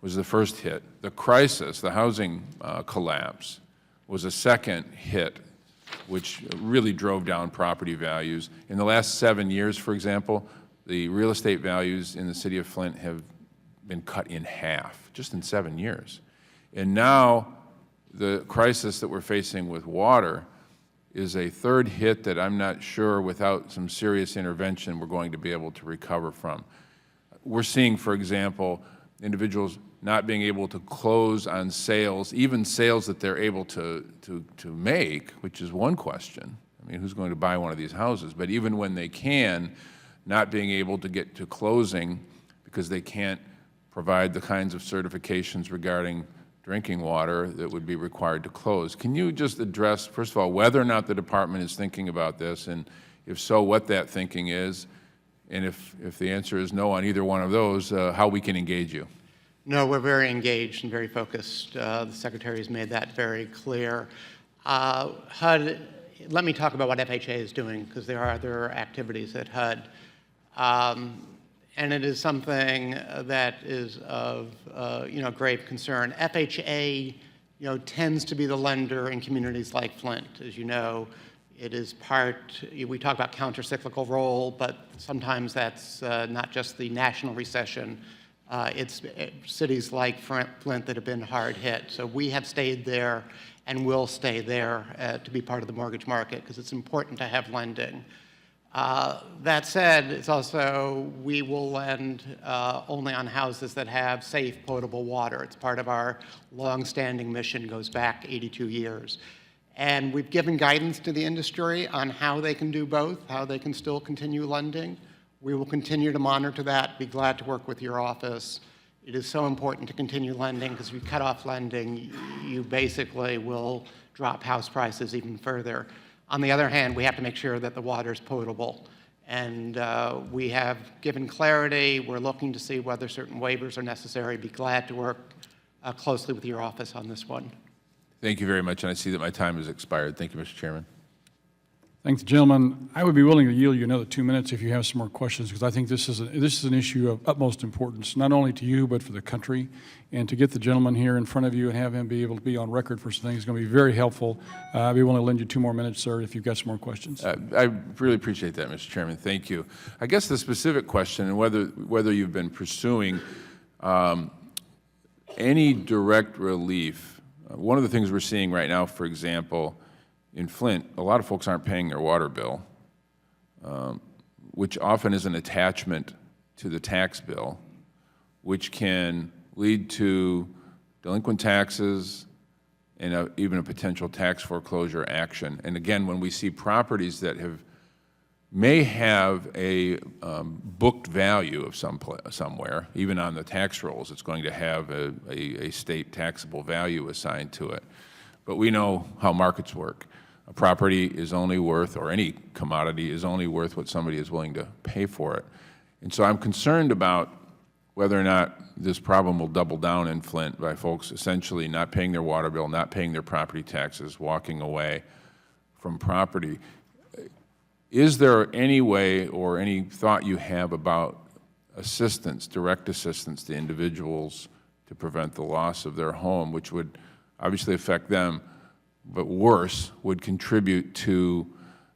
was the first hit. The crisis, the housing collapse, was a second hit, which really drove down property values. In the last 7 years, for example, the real estate values in the city of Flint have been cut in half, just in 7 years. And now the crisis that we're facing with water is a third hit that I'm not sure without some serious intervention we're going to be able to recover from. We're seeing, for example, individuals not being able to close on sales, even sales that they're able to make, which is one question. I mean, who's going to buy one of these houses? But even when they can, not being able to get to closing because they can't provide the kinds of certifications regarding drinking water that would be required to close. Can you just address, first of all, whether or not the department is thinking about this, and if so, what that thinking is, and if the answer is no on either one of those, how we can engage you? No, we're very engaged and very focused. The Secretary has made that very clear. HUD, let me talk about what FHA is doing, because there are other activities at HUD. And it is something that is of grave concern. FHA tends to be the lender in communities like Flint. As you know, it is part, we talk about counter-cyclical role, but sometimes that's not just the national recession. It's cities like Flint that have been hard hit. So we have stayed there and will stay there to be part of the mortgage market because it's important to have lending. That said, it's also, we will lend only on houses that have safe, potable water. It's part of our long-standing mission, goes back 82 years. And we've given guidance to the industry on how they can do both, how they can still continue lending. We will continue to monitor that, be glad to work with your office. It is so important to continue lending because if you cut off lending, you basically will drop house prices even further. On the other hand, we have to make sure that the water is potable. And we have given clarity. We're looking to see whether certain waivers are necessary. Be glad to work closely with your office on this one. Thank you very much, and I see that my time has expired. Thank you, Mr. Chairman. Thanks, gentlemen. I would be willing to yield you another 2 minutes if you have some more questions, because I think this is an issue of utmost importance, not only to you, but for the country. And to get the gentleman here in front of you and have him be able to be on record for some things is going to be very helpful. I'd be willing to lend you 2 more minutes, sir, if you've got some more questions. I really appreciate that, Mr. Chairman. Thank you. I guess the specific question, and whether you've been pursuing any direct relief. One of the things we're seeing right now, for example, in Flint, a lot of folks aren't paying their water bill, which often is an attachment to the tax bill, which can lead to delinquent taxes and even a potential tax foreclosure action. And again, when we see properties that may have a booked value of somewhere, even on the tax rolls, it's going to have a state taxable value assigned to it. But we know how markets work. A property is only worth, or any commodity is only worth what somebody is willing to pay for it. And so I'm concerned about whether or not this problem will double down in Flint by folks essentially not paying their water bill, not paying their property taxes, walking away from property. Is there any way or any thought you have about assistance, direct assistance to individuals to prevent the loss of their home, which would obviously affect them, but worse, would contribute to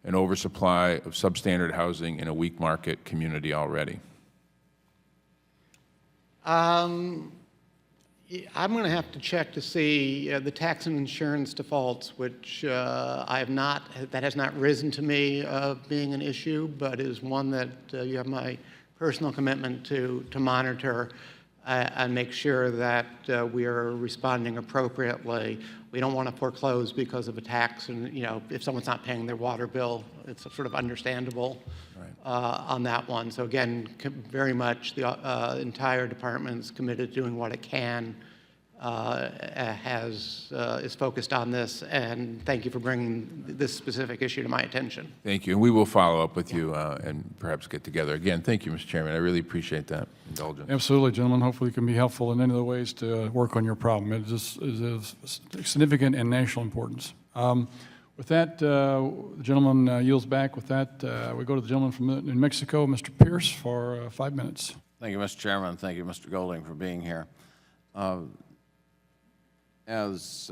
an oversupply of substandard housing in a weak market community already? I'm going to have to check to see the tax and insurance defaults, which that has not risen to me of being an issue, but is one that you have my personal commitment to monitor. and make sure that we are responding appropriately. We don't want to foreclose because of a tax, and if someone's not paying their water bill, it's sort of understandable on that one. So again, very much the entire department is committed to doing what it can, is focused on this, and thank you for bringing this specific issue to my attention. Thank you, and we will follow up with you and perhaps get together again. Thank you, Mr. Chairman. I really appreciate that indulgence. Absolutely, gentlemen. Hopefully it can be helpful in any of the ways to work on your problem. It is of significant and national importance. With that, the gentleman yields back. With that, we go to the gentleman from New Mexico, Mr. Pierce, for 5 minutes. Thank you, Mr. Chairman. Thank you, Mr. Golding, for being here. As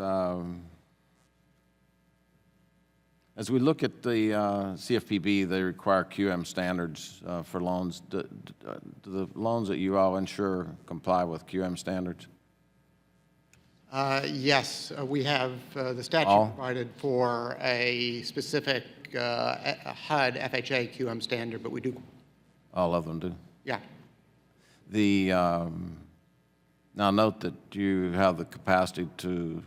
we look at the CFPB, they require QM standards for loans. Do the loans that you all insure comply with QM standards? Yes, we have the statute All? provided for a specific HUD FHA QM standard, but we do, All of them do? yeah. Now note that you have the capacity to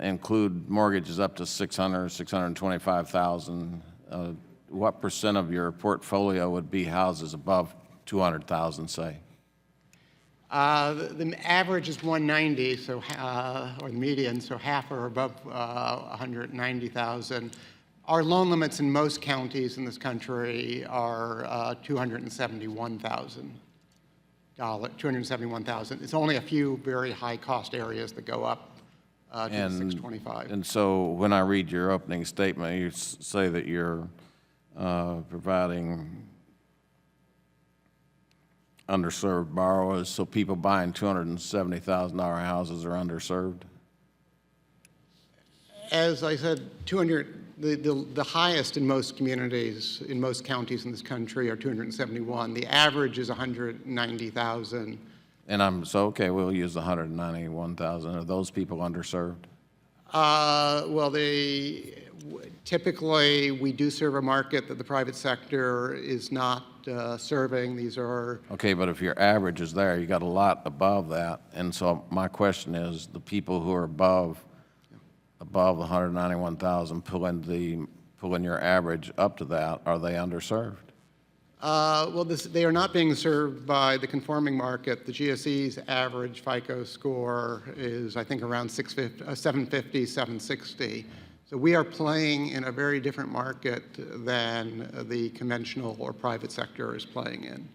include mortgages up to $625,000. What percent of your portfolio would be houses above $200,000, say? The average is 190, so or the median, so half are above 190,000. Our loan limits in most counties in this country are $271,000. It's only a few very high-cost areas that go up to the 625. And so when I read your opening statement, you say that you're providing underserved borrowers, so people buying $270,000 houses are underserved? As I said, the highest in most communities, in most counties in this country are 271. The average is 190,000. And okay, we'll use 191,000. Are those people underserved? Well, typically, we do serve a market that the private sector is not serving. These are... Okay, but if your average is there, you got a lot above that. And so my question is, the people who are above 191,000, pulling your average up to that, are they underserved? Well, they are not being served by the conforming market. The GSE's average FICO score is, I think, around 750, 760. So we are playing in a very different market than the conventional or private sector is playing in.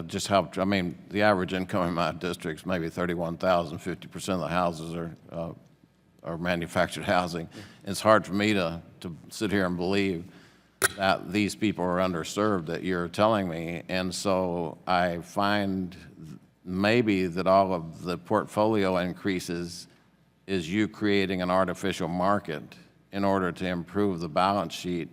Just helped. I mean, the average income in my district is maybe 31,000. 50% of the houses are manufactured housing. It's hard for me to sit here and believe that these people are underserved that you're telling me. And so I find maybe that all of the portfolio increases is you creating an artificial market in order to improve the balance sheet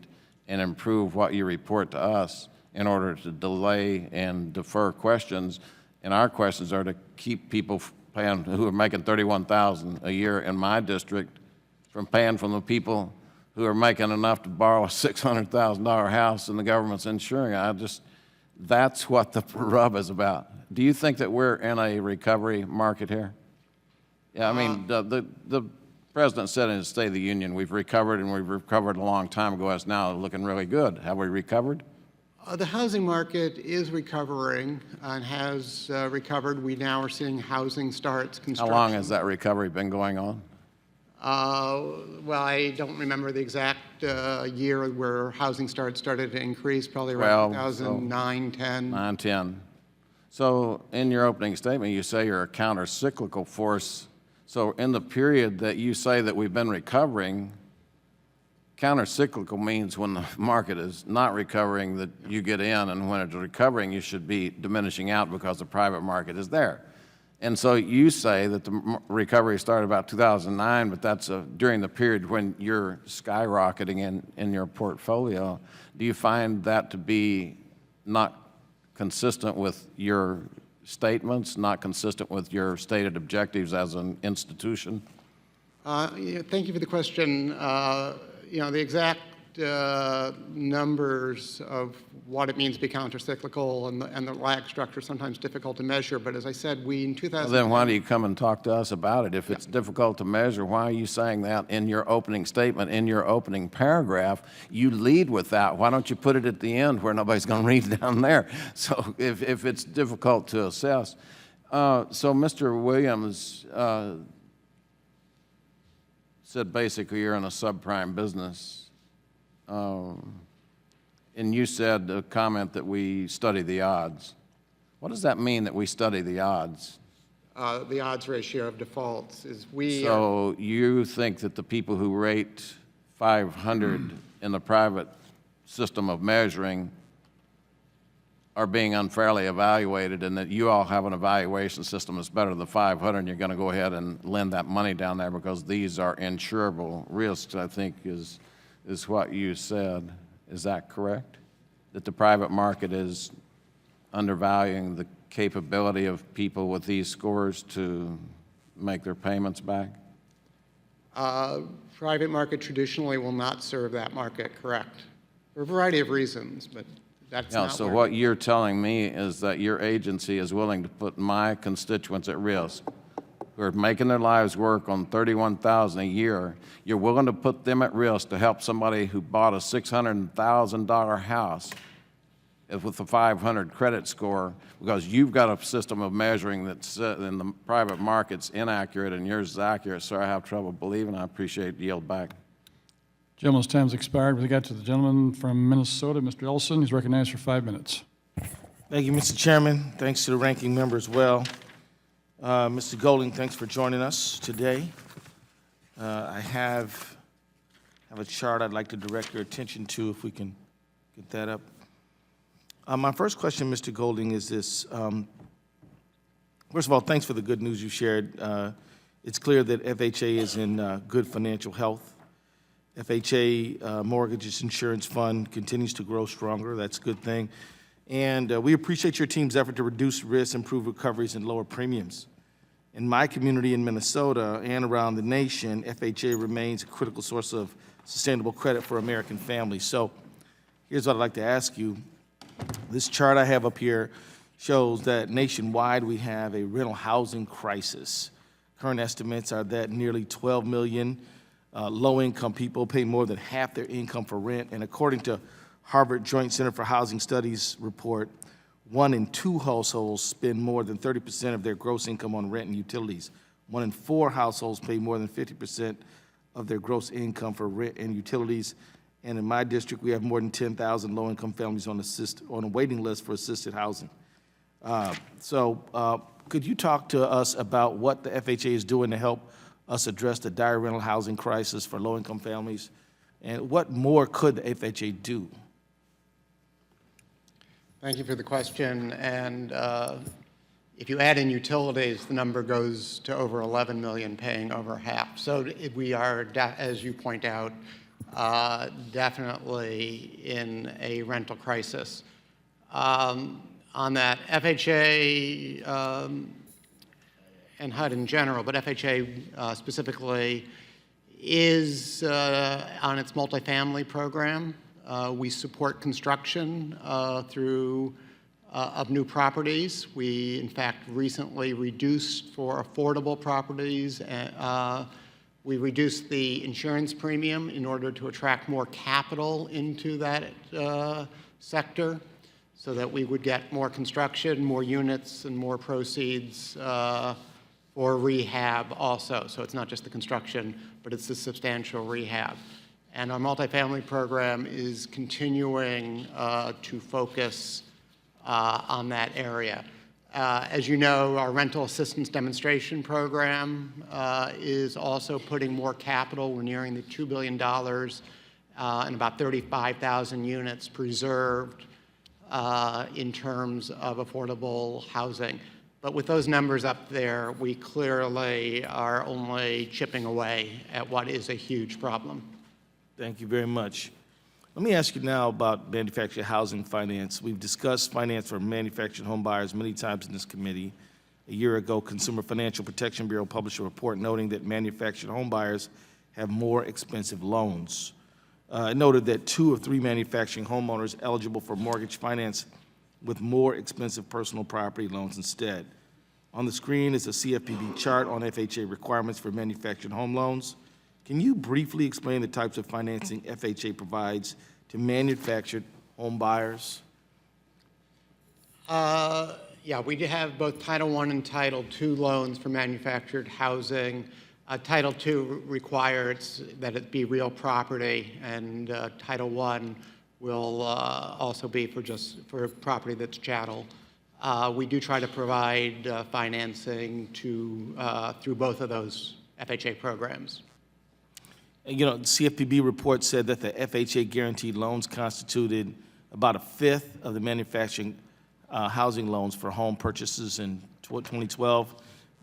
and improve what you report to us in order to delay and defer questions. And our questions are to keep people paying who are making $31,000 a year in my district from paying from the people who are making enough to borrow a $600,000 house and the government's insuring it. That's what the rub is about. Do you think that we're in a recovery market here? Yeah, I mean, the president said in his State of the Union, we've recovered and we've recovered a long time ago. It's now looking really good. Have we recovered? The housing market is recovering and has recovered. We now are seeing housing starts, construction. How long has that recovery been going on? Well, I don't remember the exact year where housing started to increase, probably around 2009, 10. 9, 10. So in your opening statement, you say you're a counter-cyclical force. So in the period that you say that we've been recovering, counter-cyclical means when the market is not recovering that you get in, and when it's recovering, you should be diminishing out because the private market is there. And so you say that the recovery started about 2009, but that's during the period when you're skyrocketing in your portfolio. Do you find that to be not consistent with your statements, not consistent with your stated objectives as an institution? Thank you for the question. The exact numbers of what it means to be countercyclical, and the lag structure is sometimes difficult to measure. But as I said, we in 2000. Well, then why do you come and talk to us about it? If it's difficult to measure, why are you saying that in your opening statement, in your opening paragraph? You lead with that. Why don't you put it at the end where nobody's going to read down there? So if it's difficult to assess. So Mr. Williams said basically you're in a subprime business. And you said a comment that we study the odds. What does that mean that we study the odds? The odds ratio of defaults is So you think that the people who rate 500 in the private system of measuring are being unfairly evaluated, and that you all have an evaluation system that's better than 500, and you're going to go ahead and lend that money down there because these are insurable risks, I think is what you said. Is that correct? That the private market is undervaluing the capability of people with these scores to make their payments back? Private market traditionally will not serve that market, correct? For a variety of reasons, but that's not So where- what you're telling me is that your agency is willing to put my constituents at risk, who are making their lives work on $31,000 a year. You're willing to put them at risk to help somebody who bought a $600,000 house with a 500 credit score, because you've got a system of measuring that's in the private market's inaccurate and yours is accurate. So I have trouble believing. I appreciate the yield back. Gentleman's time's expired. We got to the gentleman from Minnesota, Mr. Ellison. He's recognized for 5 minutes. Thank you, Mr. Chairman. Thanks to the ranking member as well. Mr. Golding, thanks for joining us today. I have a chart I'd like to direct your attention to, if we can get that up. My first question, Mr. Golding, is this. First of all, thanks for the good news you shared. It's clear that FHA is in good financial health. FHA Mortgages Insurance Fund continues to grow stronger. That's a good thing. And we appreciate your team's effort to reduce risk, improve recoveries, and lower premiums. In my community in Minnesota and around the nation, FHA remains a critical source of sustainable credit for American families. So here's what I'd like to ask you. This chart I have up here shows that nationwide we have a rental housing crisis. Current estimates are that nearly 12 million low-income people pay more than half their income for rent. And according to Harvard Joint Center for Housing Studies report, 1 in 2 households spend more than 30% of their gross income on rent and utilities. 1 in 4 households pay more than 50% of their gross income for rent and utilities. And in my district, we have more than 10,000 low-income families on a waiting list for assisted housing. Could you talk to us about what the FHA is doing to help us address the dire rental housing crisis for low-income families? And what more could the FHA do? Thank you for the question. And if you add in utilities, the number goes to over 11 million, paying over half. So we are, as you point out, definitely in a rental crisis. On that, FHA and HUD in general, but FHA specifically, is on its multifamily program. We support construction through of new properties. We, in fact, recently reduced for affordable properties. We reduced the insurance premium in order to attract more capital into that sector, so that we would get more construction, more units, and more proceeds for rehab also. So it's not just the construction, but it's the substantial rehab. And our multifamily program is continuing to focus on that area. As you know, our rental assistance demonstration program is also putting more capital. We're nearing the $2 billion and about 35,000 units preserved in terms of affordable housing. But with those numbers up there, we clearly are only chipping away at what is a huge problem. Thank you very much. Let me ask you now about manufactured housing finance. We've discussed finance for manufactured home buyers many times in this committee. A year ago, Consumer Financial Protection Bureau published a report noting that manufactured home buyers have more expensive loans. It noted that 2 of 3 manufacturing homeowners eligible for mortgage finance with more expensive personal property loans instead. On the screen is a CFPB chart on FHA requirements for manufactured home loans. Can you briefly explain the types of financing FHA provides to manufactured home buyers? Yeah, we do have both Title I and Title II loans for manufactured housing. Title II requires that it be real property, and Title I will also be for property that's chattel. We do try to provide financing through both of those FHA programs. You know, the CFPB report said that the FHA guaranteed loans constituted about 1/5 of the manufacturing housing loans for home purchases in 2012.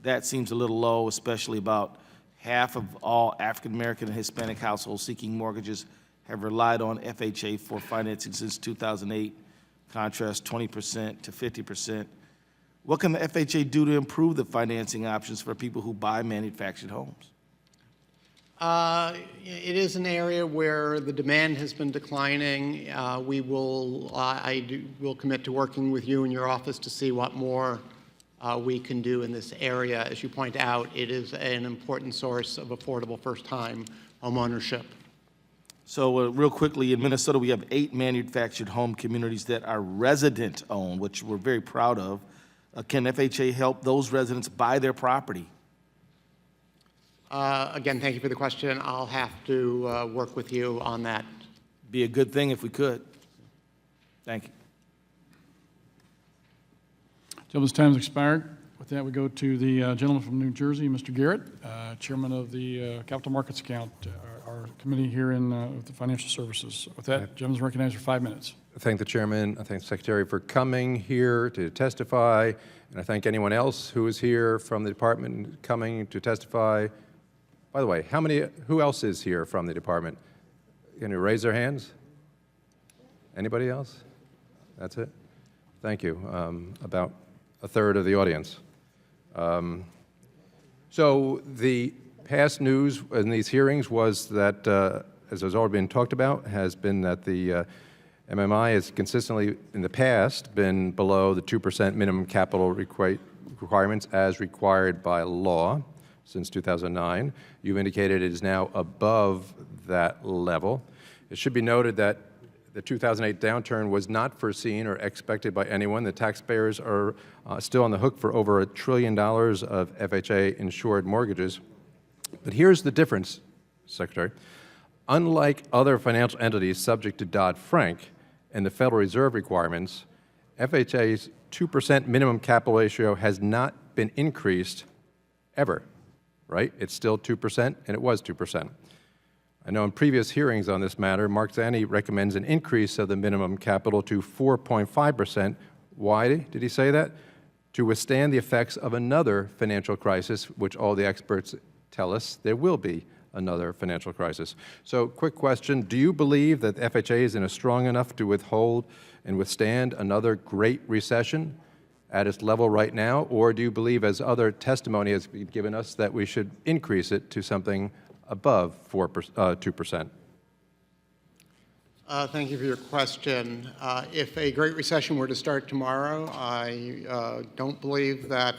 That seems a little low, especially about half of all African American and Hispanic households seeking mortgages have relied on FHA for financing since 2008, contrast 20% to 50%. What can the FHA do to improve the financing options for people who buy manufactured homes? It is an area where the demand has been declining. We'll commit to working with you and your office to see what more we can do in this area. As you point out, it is an important source of affordable first-time home ownership. So real quickly, in Minnesota, we have 8 manufactured home communities that are resident-owned, which we're very proud of. Can FHA help those residents buy their property? Again, thank you for the question. I'll have to work with you on that. Be a good thing if we could. Thank you. Gentleman's time has expired. With that, we go to the gentleman from New Jersey, Mr. Garrett, Chairman of the Capital Markets Account, our committee here in the Financial Services. With that, gentleman's recognized for 5 minutes. I thank the chairman, I thank the secretary for coming here to testify, and I thank anyone else who is here from the department coming to testify. By the way, who else is here from the department? Can you raise their hands? Anybody else? That's it? Thank you. About a third of the audience. So the past news in these hearings was that, as has already been talked about, has been that the MMI has consistently, in the past, been below the 2% minimum capital requirements as required by law since 2009. You've indicated it is now above that level. It should be noted that the 2008 downturn was not foreseen or expected by anyone. The taxpayers are still on the hook for over $1 trillion of FHA-insured mortgages. But here's the difference, Secretary. Unlike other financial entities subject to Dodd-Frank and the Federal Reserve requirements, FHA's 2% minimum capital ratio has not been increased ever, right? It's still 2%, and it was 2%. I know in previous hearings on this matter, Mark Zanni recommends an increase of the minimum capital to 4.5%. Why did he say that? To withstand the effects of another financial crisis, which all the experts tell us there will be another financial crisis. So, quick question, do you believe that FHA is strong enough to withhold and withstand another great recession at its level right now, or do you believe, as other testimony has given us, that we should increase it to something above 2%? Thank you for your question. If a Great Recession were to start tomorrow, I don't believe that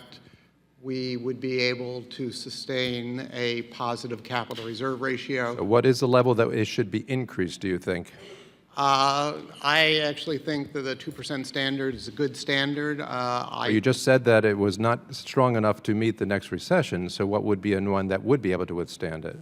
we would be able to sustain a positive capital reserve ratio. So what is the level that it should be increased, do you think? I actually think that the 2% standard is a good standard. You just said that it was not strong enough to meet the next recession, so what would be one that would be able to withstand it?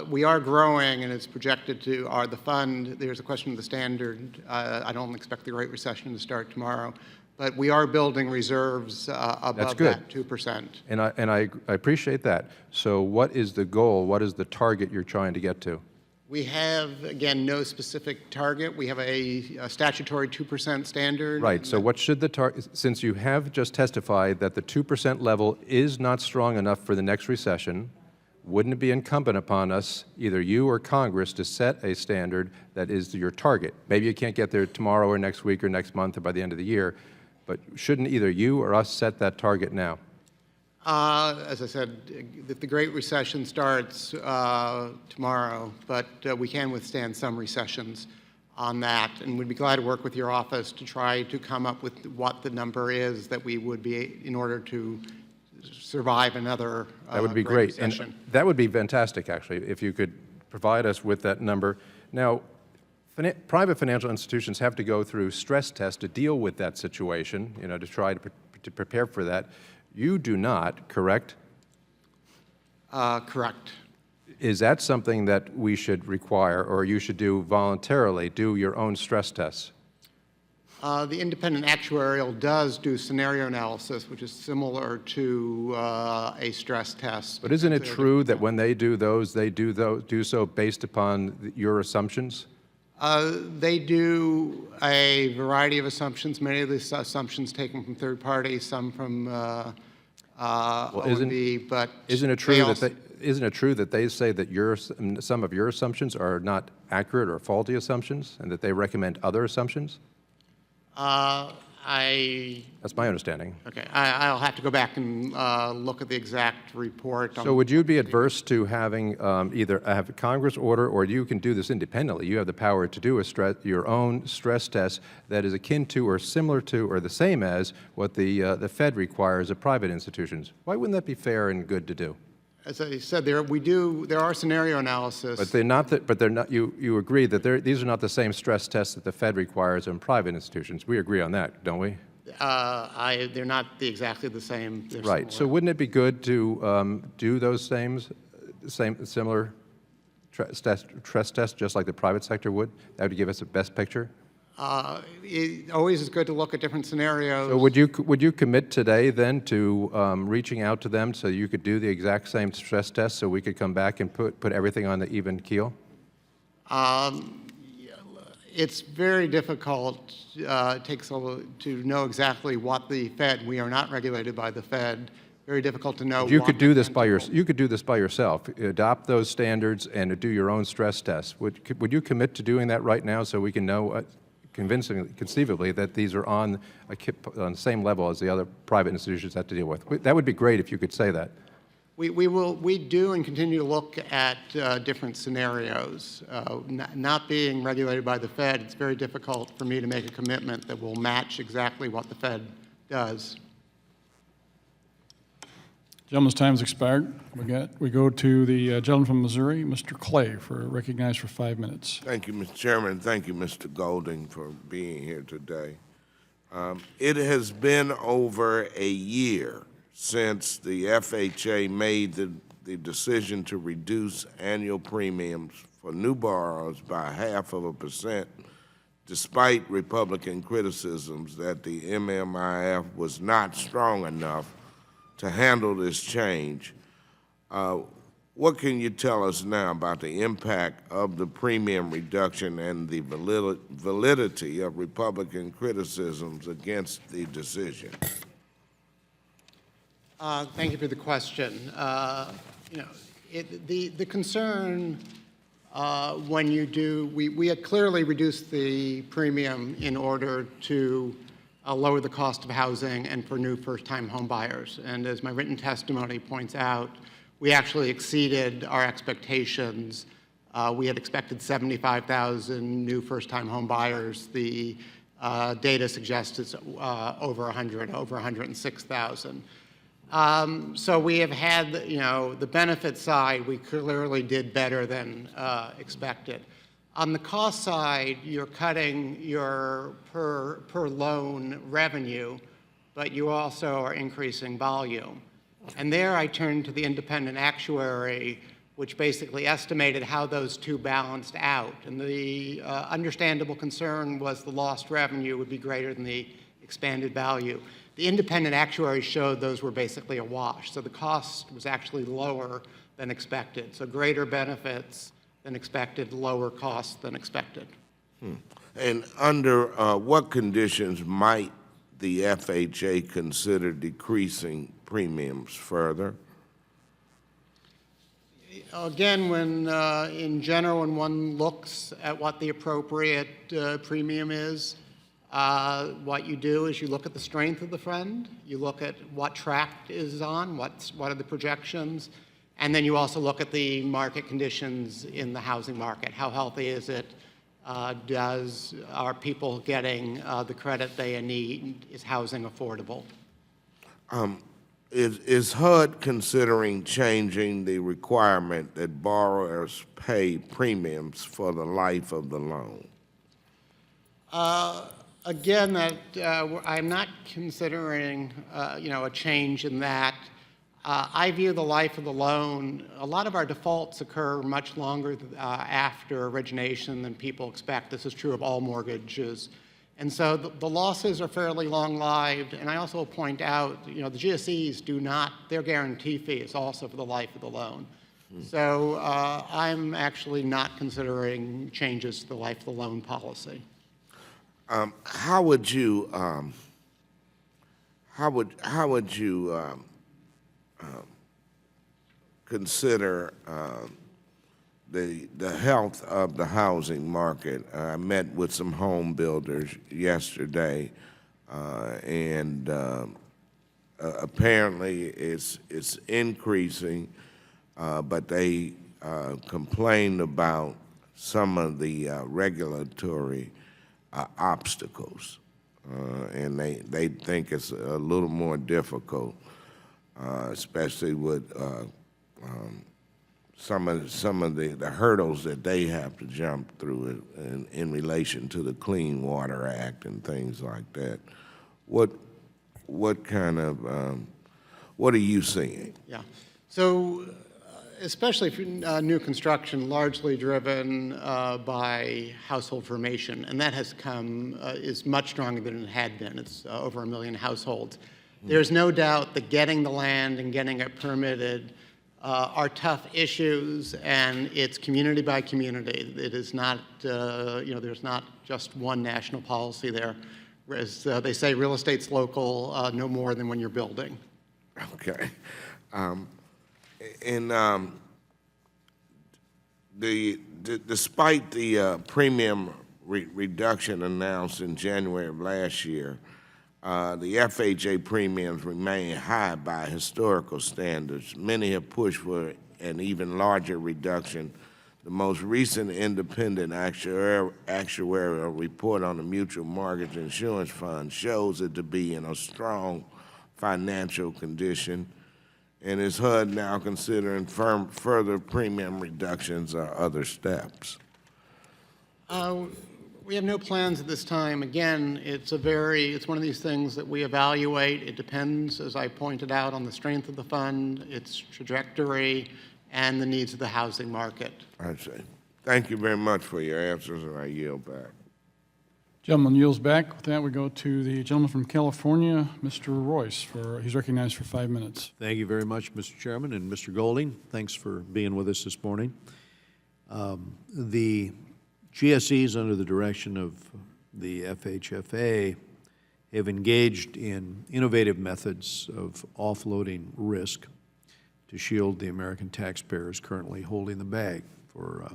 We are growing, and it's projected to, the fund, there's a question of the standard. I don't expect the Great Recession to start tomorrow, but we are building reserves above that 2%. And I appreciate that. So what is the goal? What is the target you're trying to get to? We have, again, no specific target. We have a statutory 2% standard. Right. So what should the target, since you have just testified that the 2% level is not strong enough for the next recession, wouldn't it be incumbent upon us, either you or Congress, to set a standard that is your target? Maybe you can't get there tomorrow or next week or next month or by the end of the year, but shouldn't either you or us set that target now? As I said, the Great Recession starts tomorrow, but we can withstand some recessions on that, and we'd be glad to work with your office to try to come up with what the number is that we would be in order to survive another That would be great. And recession. that would be fantastic, actually, if you could provide us with that number. Now, private financial institutions have to go through stress tests to deal with that situation, you know, to try to prepare for that. You do not, correct? Correct. Is that something that we should require, or you should do voluntarily, do your own stress tests? The independent actuarial does do scenario analysis, which is similar to a stress test. But isn't it true that when they do those, they do so based upon your assumptions? They do a variety of assumptions, many of these assumptions taken from third parties, some from OMB, but Isn't it true that they say that some of your assumptions are not accurate or faulty assumptions, and that they recommend other assumptions? That's my understanding. Okay, I'll have to go back and look at the exact report. So would you be adverse to having either have Congress order, or you can do this independently? You have the power to do your own stress test that is akin to or similar to or the same as what the Fed requires of private institutions. Why wouldn't that be fair and good to do? As I said, there are scenario analysis. But they're not. But they're not. You agree that these are not the same stress tests that the Fed requires in private institutions. We agree on that, don't we? They're not exactly the same. They're Right. similar. So wouldn't it be good to do those similar stress tests just like the private sector would? That would give us a best picture. It always is good to look at different scenarios. So would you commit today then to reaching out to them so you could do the exact same stress test so we could come back and put everything on the even keel? It's very difficult. It takes to know exactly what the Fed. We are not regulated by the Fed. Very difficult to know. You could do this by You could do this by yourself. Adopt those standards and do your own stress tests. Would you commit to doing that right now so we can know conceivably that these are on the same level as the other private institutions have to deal with? That would be great if you could say that. We do and continue to look at different scenarios. Not being regulated by the Fed, it's very difficult for me to make a commitment that will match exactly what the Fed does. Gentleman's time has expired. We go to the gentleman from Missouri, Mr. Clay, recognized for 5 minutes. Thank you, Mr. Chairman. Thank you, Mr. Golding, for being here today. It has been over a year since the FHA made the decision to reduce annual premiums for new borrowers by 0.5%, despite Republican criticisms that the MMIF was not strong enough to handle this change. What can you tell us now about the impact of the premium reduction and the validity of Republican criticisms against the decision? Thank you for the question. The concern when you do, we had clearly reduced the premium in order to lower the cost of housing and for new first-time home buyers. And as my written testimony points out, we actually exceeded our expectations. We had expected 75,000 new first-time home buyers. The data suggests it's over 106,000. So we have had, the benefit side, we clearly did better than expected. On the cost side, you're cutting your per loan revenue, but you also are increasing volume. And there I turned to the independent actuary, which basically estimated how those two balanced out. And the understandable concern was the lost revenue would be greater than the expanded value. The independent actuary showed those were basically a wash. So the cost was actually lower than expected. So greater benefits than expected, lower costs than expected. And under what conditions might the FHA consider decreasing premiums further? Again, when in general, when one looks at what the appropriate premium is, What you do is you look at the strength of the fund, you look at what track is on, what are the projections, and then you also look at the market conditions in the housing market. How healthy is it? Are people getting the credit they need? Is housing affordable? Is HUD considering changing the requirement that borrowers pay premiums for the life of the loan? Again, I'm not considering, a change in that. I view the life of the loan, a lot of our defaults occur much longer after origination than people expect. This is true of all mortgages. And so the losses are fairly long-lived. And I also will point out, the GSEs do not, their guarantee fee is also for the life of the loan. So I'm actually not considering changes to the life of the loan policy. How would you consider the health of the housing market? I met with some home builders yesterday, and apparently it's increasing, but they complained about some of the regulatory obstacles, and they think it's a little more difficult, especially with some of the hurdles that they have to jump through in relation to the Clean Water Act and things like that. What are you seeing? Yeah. So especially for new construction, largely driven by household formation, and that has is much stronger than it had been. It's over 1 million households. There's no doubt that getting the land and getting it permitted are tough issues, and it's community by community. It is not, there's not just one national policy there. As they say, real estate's local, no more than when you're building. Okay. Despite the premium reduction announced in January of last year, the FHA premiums remain high by historical standards. Many have pushed for an even larger reduction. The most recent independent actuarial report on the Mutual Mortgage Insurance Fund shows it to be in a strong financial condition. And is HUD now considering further premium reductions or other steps? We have no plans at this time. Again, it's one of these things that we evaluate. It depends, as I pointed out, on the strength of the fund, its trajectory, and the needs of the housing market. I see. Thank you very much for your answers, and I yield back. Gentleman yields back. With that, we go to the gentleman from California, Mr. Royce. He's recognized for 5 minutes. Thank you very much, Mr. Chairman, and Mr. Golding. Thanks for being with us this morning. The GSEs, under the direction of the FHFA, have engaged in innovative methods of offloading risk to shield the American taxpayers currently holding the bag for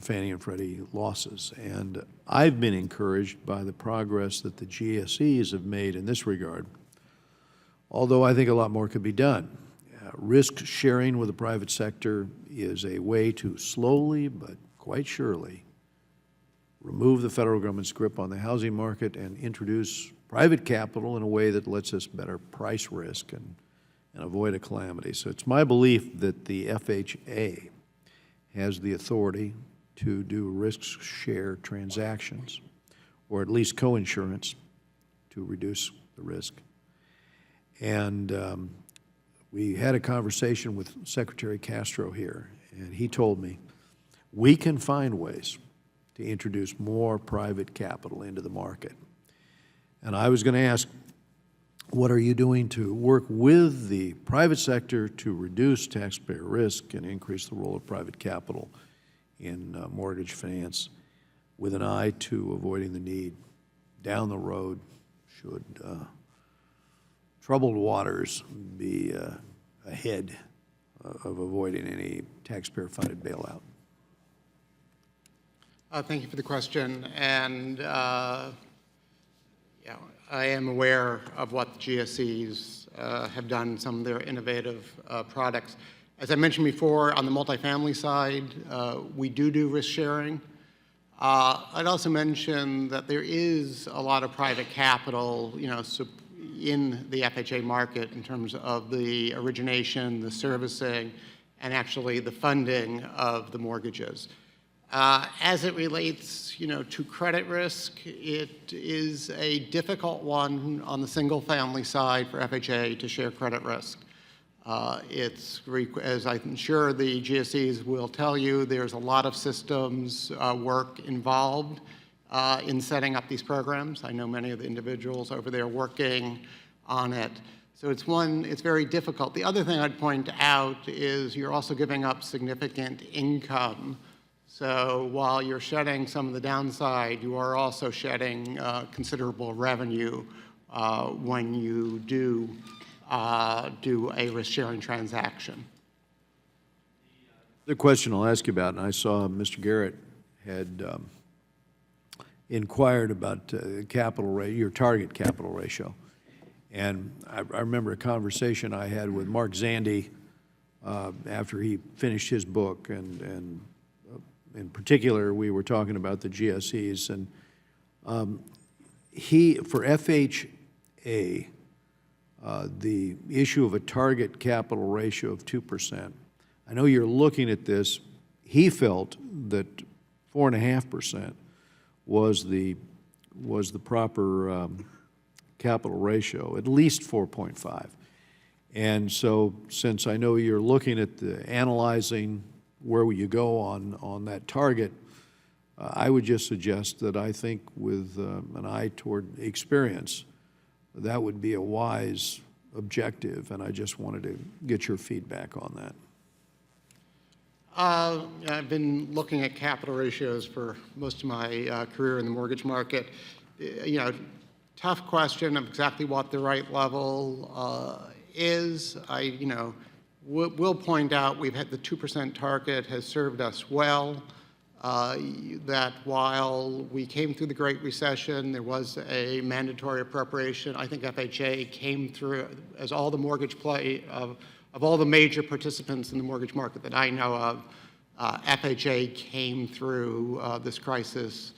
Fannie and Freddie losses. And I've been encouraged by the progress that the GSEs have made in this regard, although I think a lot more could be done. Risk sharing with the private sector is a way to slowly but quite surely remove the federal government's grip on the housing market and introduce private capital in a way that lets us better price risk and avoid a calamity. So it's my belief that the FHA has the authority to do risk share transactions, or at least co-insurance to reduce the risk. And we had a conversation with Secretary Castro here, and he told me we can find ways to introduce more private capital into the market. And I was going to ask, what are you doing to work with the private sector to reduce taxpayer risk and increase the role of private capital in mortgage finance, with an eye to avoiding the need down the road should troubled waters be ahead of avoiding any taxpayer-funded bailout? Thank you for the question. And Yeah, I am aware of what the GSEs have done, some of their innovative products. As I mentioned before, on the multifamily side, we do risk sharing. I'd also mention that there is a lot of private capital, in the FHA market in terms of the origination, the servicing, and actually the funding of the mortgages. As it relates, to credit risk, it is a difficult one on the single-family side for FHA to share credit risk. As I'm sure the GSEs will tell you, there's a lot of systems work involved in setting up these programs. I know many of the individuals over there working on it. So it's very difficult. The other thing I'd point out is you're also giving up significant income. So while you're shedding some of the downside, you are also shedding considerable revenue when you do a risk-sharing transaction. The question I'll ask you about, and I saw Mr. Garrett had inquired about your target capital ratio. And I remember a conversation I had with Mark Zandi after he finished his book, and in particular, we were talking about the GSEs, and for FHA, the issue of a target capital ratio of 2%. I know you're looking at this. He felt that 4.5% was the proper capital ratio, at least 4.5. And so, since I know you're looking at analyzing where you go on that target, I would just suggest that I think with an eye toward experience, that would be a wise objective, and I just wanted to get your feedback on that. I've been looking at capital ratios for most of my career in the mortgage market. Tough question of exactly what the right level is. We'll point out we've had the 2% target has served us well. That while we came through the Great Recession, there was a mandatory appropriation. I think FHA came through, as all the mortgage of all the major participants in the mortgage market that I know of, FHA came through this crisis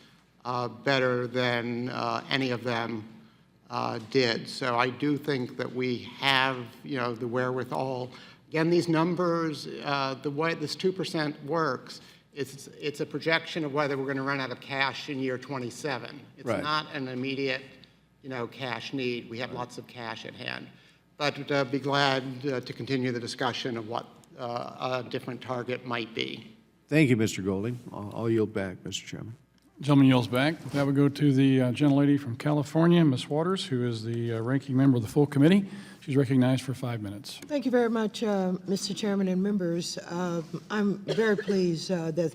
better than any of them did. So I do think that we have, the wherewithal. Again, these numbers, the way this 2% works, it's a projection of whether we're going to run out of cash in year 27. It's not an immediate, cash need. We have lots of cash at hand. But be glad to continue the discussion of what a different target might be. Thank you, Mr. Golding. I'll yield back, Mr. Chairman. Gentleman yields back. With that, we go to the gentlelady from California, Ms. Waters, who is the ranking member of the full committee. She's recognized for 5 minutes. Thank you very much, Mr. Chairman and members. I'm very pleased that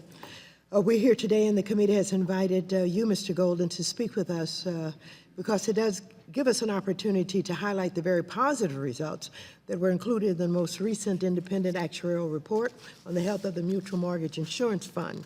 we're here today, and the committee has invited you, Mr. Golden, to speak with us because it does give us an opportunity to highlight the very positive results that were included in the most recent independent actuarial report on the health of the Mutual Mortgage Insurance Fund.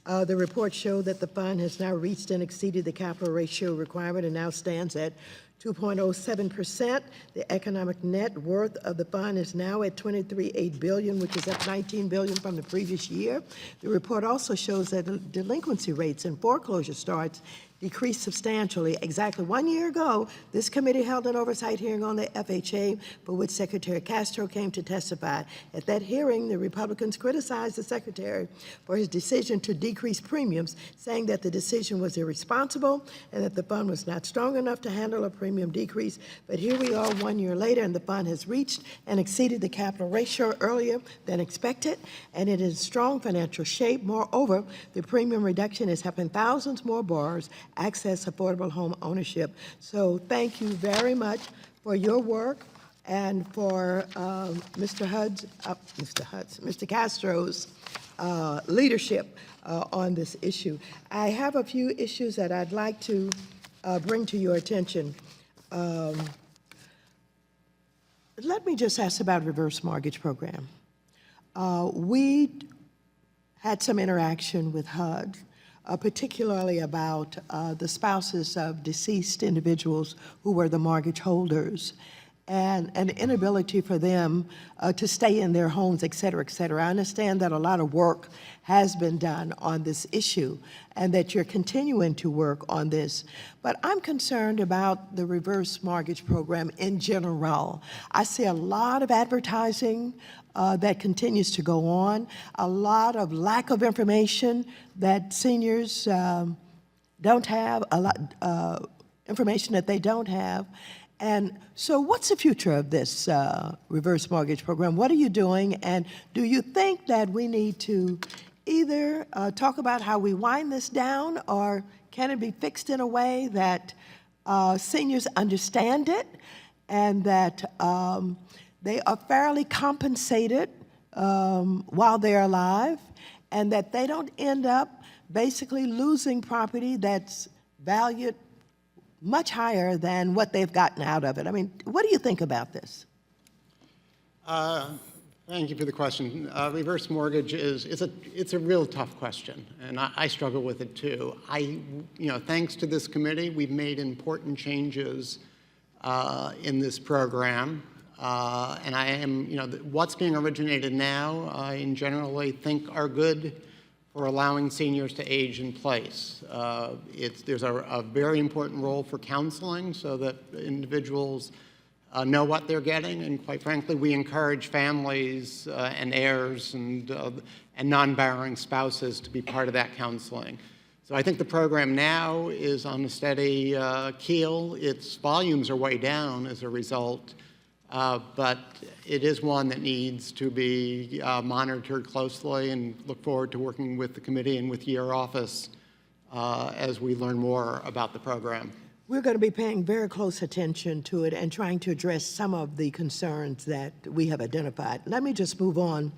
The report showed that the fund has now reached and exceeded the capital ratio requirement and now stands at 2.07%. The economic net worth of the fund is now at $23.8 billion, which is up $19 billion from the previous year. The report also shows that delinquency rates and foreclosure starts decreased substantially. Exactly 1 year ago, this committee held an oversight hearing on the FHA, for which Secretary Castro came to testify. At that hearing, the Republicans criticized the Secretary for his decision to decrease premiums, saying that the decision was irresponsible and that the fund was not strong enough to handle a premium decrease. But here we are 1 year later, and the fund has reached and exceeded the capital ratio earlier than expected, and it is in strong financial shape. Moreover, the premium reduction is helping thousands more borrowers access affordable home ownership. So thank you very much for your work and for Mr. Castro's leadership on this issue. I have a few issues that I'd like to bring to your attention. Let me just ask about reverse mortgage program. We had some interaction with HUD particularly about the spouses of deceased individuals who were the mortgage holders, and an inability for them to stay in their homes, et cetera, et cetera. I understand that a lot of work has been done on this issue and that you're continuing to work on this. But I'm concerned about the reverse mortgage program in general. I see a lot of advertising that continues to go on, a lot of lack of information that seniors don't have, a lot information that they don't have. And so what's the future of this reverse mortgage program? What are you doing? And do you think that we need to either talk about how we wind this down, or can it be fixed in a way that seniors understand it and that they are fairly compensated while they're alive, and that they don't end up basically losing property that's valued much higher than what they've gotten out of it? I mean, what do you think about this? Thank you for the question. Reverse mortgage it's a real tough question, and I struggle with it too. Thanks to this committee, we've made important changes in this program, and what's being originated now, I generally think are good for allowing seniors to age in place. There's a very important role for counseling so that individuals know what they're getting, and quite frankly, we encourage families and heirs and non-borrowing spouses to be part of that counseling. So I think the program now is on a steady keel. Its volumes are way down as a result, but it is one that needs to be monitored closely, and look forward to working with the committee and with your office as we learn more about the program. We're going to be paying very close attention to it and trying to address some of the concerns that we have identified. Let me just move on.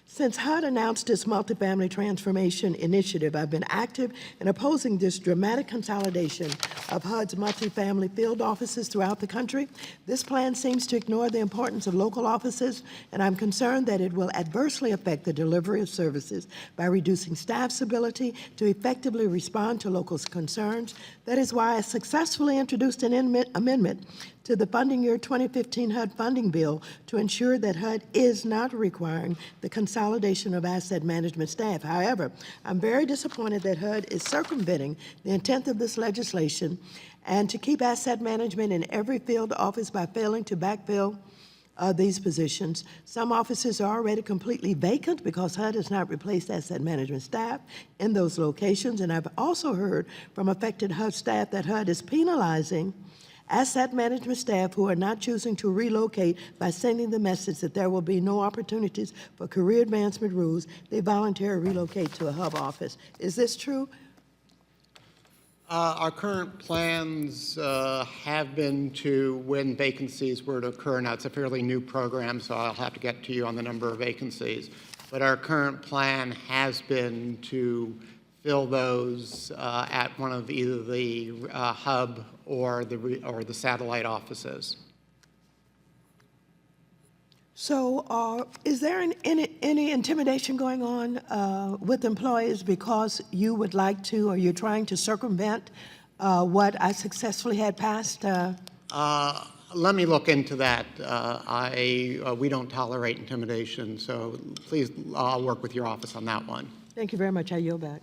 Since HUD announced its multifamily transformation initiative, I've been active in opposing this dramatic consolidation of HUD's multifamily field offices throughout the country. This plan seems to ignore the importance of local offices, and I'm concerned that it will adversely affect the delivery of services by reducing staff's ability to effectively respond to local concerns. That is why I successfully introduced an amendment to the funding year 2015 HUD funding bill to ensure that HUD is not requiring the consolidation of asset management staff. However, I'm very disappointed that HUD is circumventing the intent of this legislation and to keep asset management in every field office by failing to backfill these positions. Some offices are already completely vacant because HUD has not replaced asset management staff in those locations, and I've also heard from affected HUD staff that HUD is penalizing asset management staff who are not choosing to relocate by sending the message that there will be no opportunities for career advancement rules. They voluntarily relocate to a HUD office. Is this true? Our current plans have been to, when vacancies were to occur, now it's a fairly new program, so I'll have to get to you on the number of vacancies, but our current plan has been to fill those at one of either the hub or the satellite offices. So is there any intimidation going on with employees because you would like to, or you're trying to circumvent what I successfully had passed? Let me look into that. We don't tolerate intimidation, so please, I'll work with your office on that one. Thank you very much. I yield back.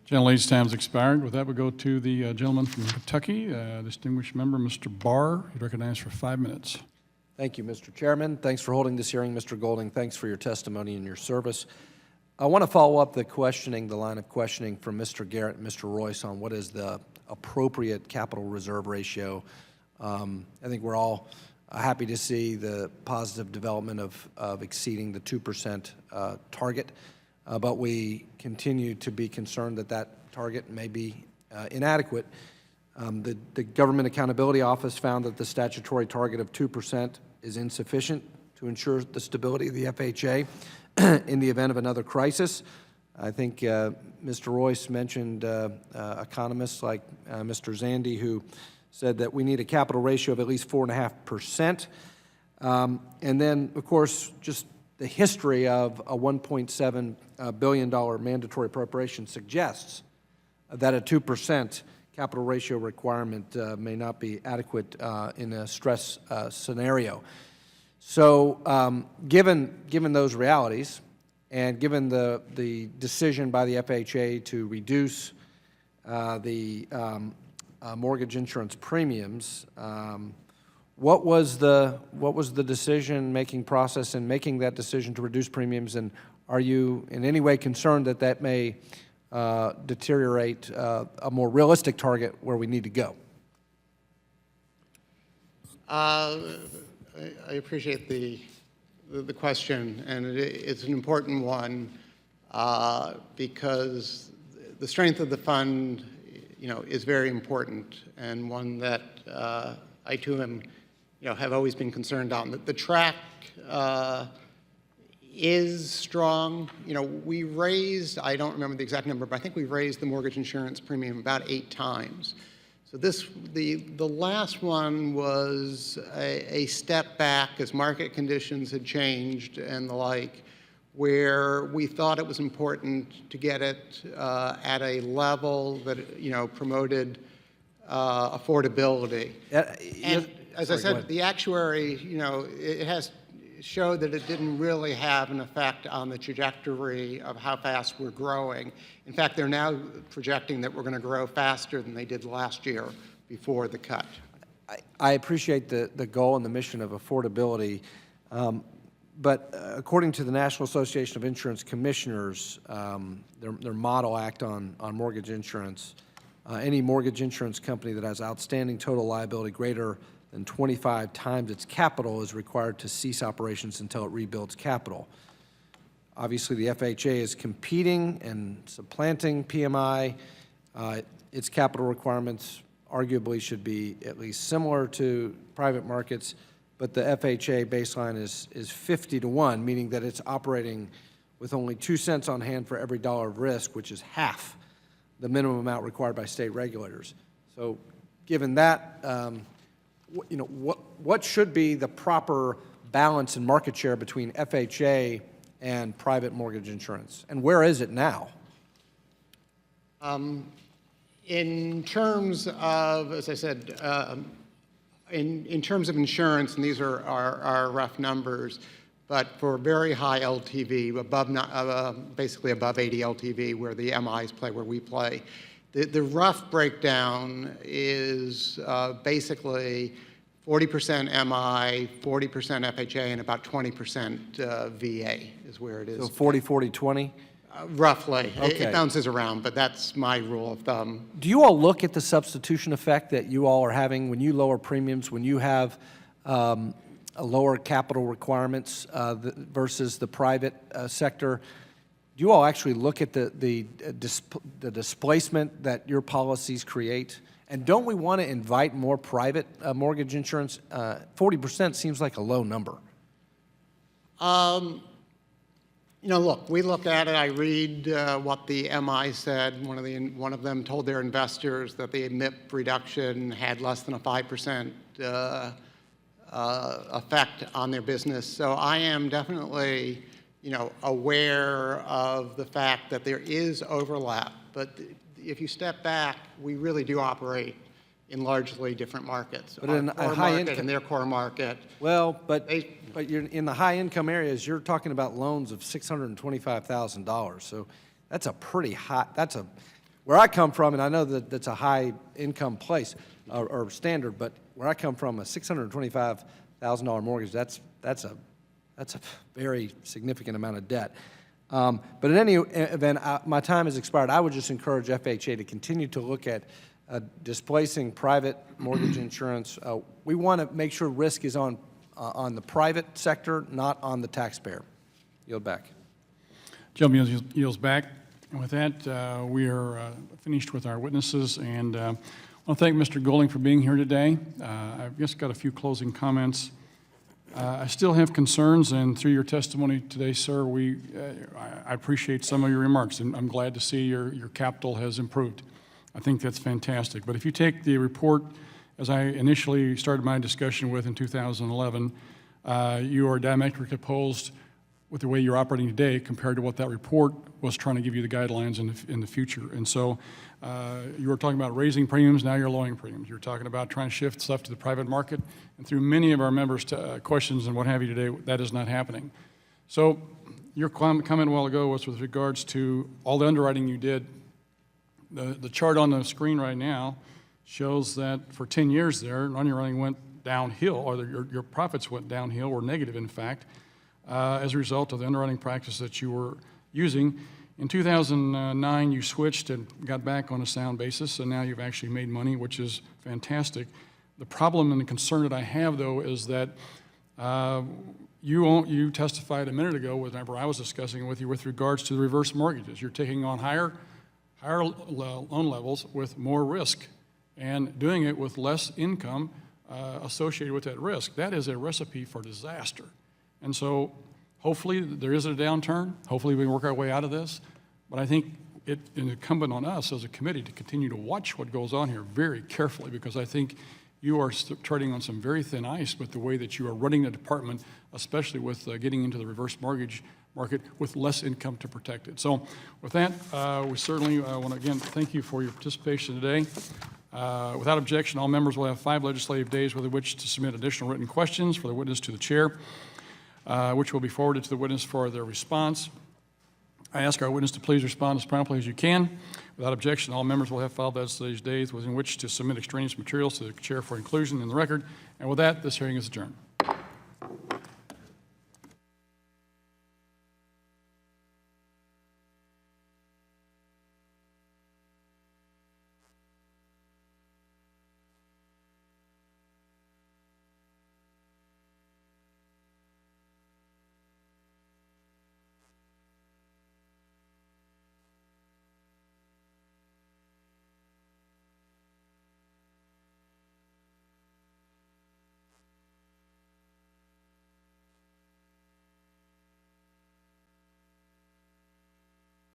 Gentlelady's time's expired. With that, we'll go to the gentleman from Kentucky, distinguished member, Mr. Barr. You're recognized for 5 minutes. Thank you, Mr. Chairman. Thanks for holding this hearing, Mr. Golding. Thanks for your testimony and your service. I want to follow up the line of questioning from Mr. Garrett and Mr. Royce on what is the appropriate capital reserve ratio. I think we're all happy to see the positive development of exceeding the 2% target. But we continue to be concerned that that target may be inadequate. The Government Accountability Office found that the statutory target of 2% is insufficient to ensure the stability of the FHA in the event of another crisis. I think Mr. Royce mentioned economists like Mr. Zandi, who said that we need a capital ratio of at least 4.5%. And then, of course, just the history of a $1.7 billion mandatory appropriation suggests that a 2% capital ratio requirement may not be adequate in a stress scenario. So given those realities, and given the decision by the FHA to reduce the mortgage insurance premiums, what was the decision-making process in making that decision to reduce premiums, and are you in any way concerned that that may deteriorate a more realistic target where we need to go? I appreciate the question, and it's an important one because the strength of the fund, is very important, and one that I too am, have always been concerned on. The track is strong. We raised, I don't remember the exact number, but I think we raised the mortgage insurance premium about 8 times. So the last one was a step back as market conditions had changed and the like, where we thought it was important to get it at a level that, promoted affordability. And as I said, the actuary, it has showed that it didn't really have an effect on the trajectory of how fast we're growing. In fact, they're now projecting that we're going to grow faster than they did last year before the cut. I appreciate the goal and the mission of affordability, but according to the National Association of Insurance Commissioners, their model act on mortgage insurance, any mortgage insurance company that has outstanding total liability greater than 25 times its capital is required to cease operations until it rebuilds capital. Obviously, the FHA is competing and supplanting PMI. Its capital requirements arguably should be at least similar to private markets, but the FHA baseline is 50 to 1, meaning that it's operating with only 2 cents on hand for every dollar of risk, which is half the minimum amount required by state regulators. So given that, what should be the proper balance in market share between FHA and private mortgage insurance, and where is it now? In terms of, as I said, in terms of insurance, and these are our rough numbers, but for very high LTV, basically above 80 LTV, where the MIs play, where we play, the rough breakdown is basically 40% MI, 40% FHA, and about 20% VA is where it is. So 40, 40, 20? Roughly. Okay. It bounces around, but that's my rule of thumb. Do you all look at the substitution effect that you all are having when you lower premiums, when you have a lower capital requirements versus the private sector? Do you all actually look at the displacement that your policies create? And don't we want to invite more private mortgage insurance? 40% seems like a low number. Look, we look at it. I read what the MI said. One of them told their investors that the MIP reduction had less than a 5% effect on their business. So I am definitely, aware of the fact that there is overlap. But if you step back, we really do operate in largely different markets. But in a high income and their core market. Well, but you're in the high income areas, you're talking about loans of $625,000. So that's a pretty high. Where I come from, and I know that that's a high income place or standard, but where I come from, a $625,000 mortgage, that's a very significant amount of debt. But in any event, my time has expired. I would just encourage FHA to continue to look at displacing private mortgage insurance. We want to make sure risk is on the private sector, not on the taxpayer. Yield back. Gentleman yields back. And with that, we are finished with our witnesses. And I want to thank Mr. Golding for being here today. I've just got a few closing comments. I still have concerns, and through your testimony today, sir, I appreciate some of your remarks, and I'm glad to see your capital has improved. I think that's fantastic. But if you take the report, as I initially started my discussion with in 2011, you are diametrically opposed with the way you're operating today compared to what that report was trying to give you the guidelines in the future. And so you were talking about raising premiums, now you're lowering premiums. You're talking about trying to shift stuff to the private market. And through many of our members' questions and what have you today, that is not happening. So your comment a while ago was with regards to all the underwriting you did. The chart on the screen right now shows that for 10 years there, underwriting went downhill, or your profits went downhill, or negative, in fact, as a result of the underwriting practice that you were using. In 2009, you switched and got back on a sound basis, and now you've actually made money, which is fantastic. The problem and the concern that I have, though, is that you testified a minute ago, whenever I was discussing with you, with regards to the reverse mortgages. You're taking on higher loan levels with more risk and doing it with less income associated with that risk. That is a recipe for disaster. And so hopefully there isn't a downturn. Hopefully we can work our way out of this. But I think it's incumbent on us as a committee to continue to watch what goes on here very carefully, because I think you are treading on some very thin ice with the way that you are running the department, especially with getting into the reverse mortgage market with less income to protect it. So with that, we certainly want to again thank you for your participation today. Without objection, all members will have 5 legislative days with which to submit additional written questions for the witness to the chair, which will be forwarded to the witness for their response. I ask our witness to please respond as promptly as you can. Without objection, all members will have 5 legislative days within which to submit extraneous materials to the chair for inclusion in the record. And with that, this hearing is adjourned.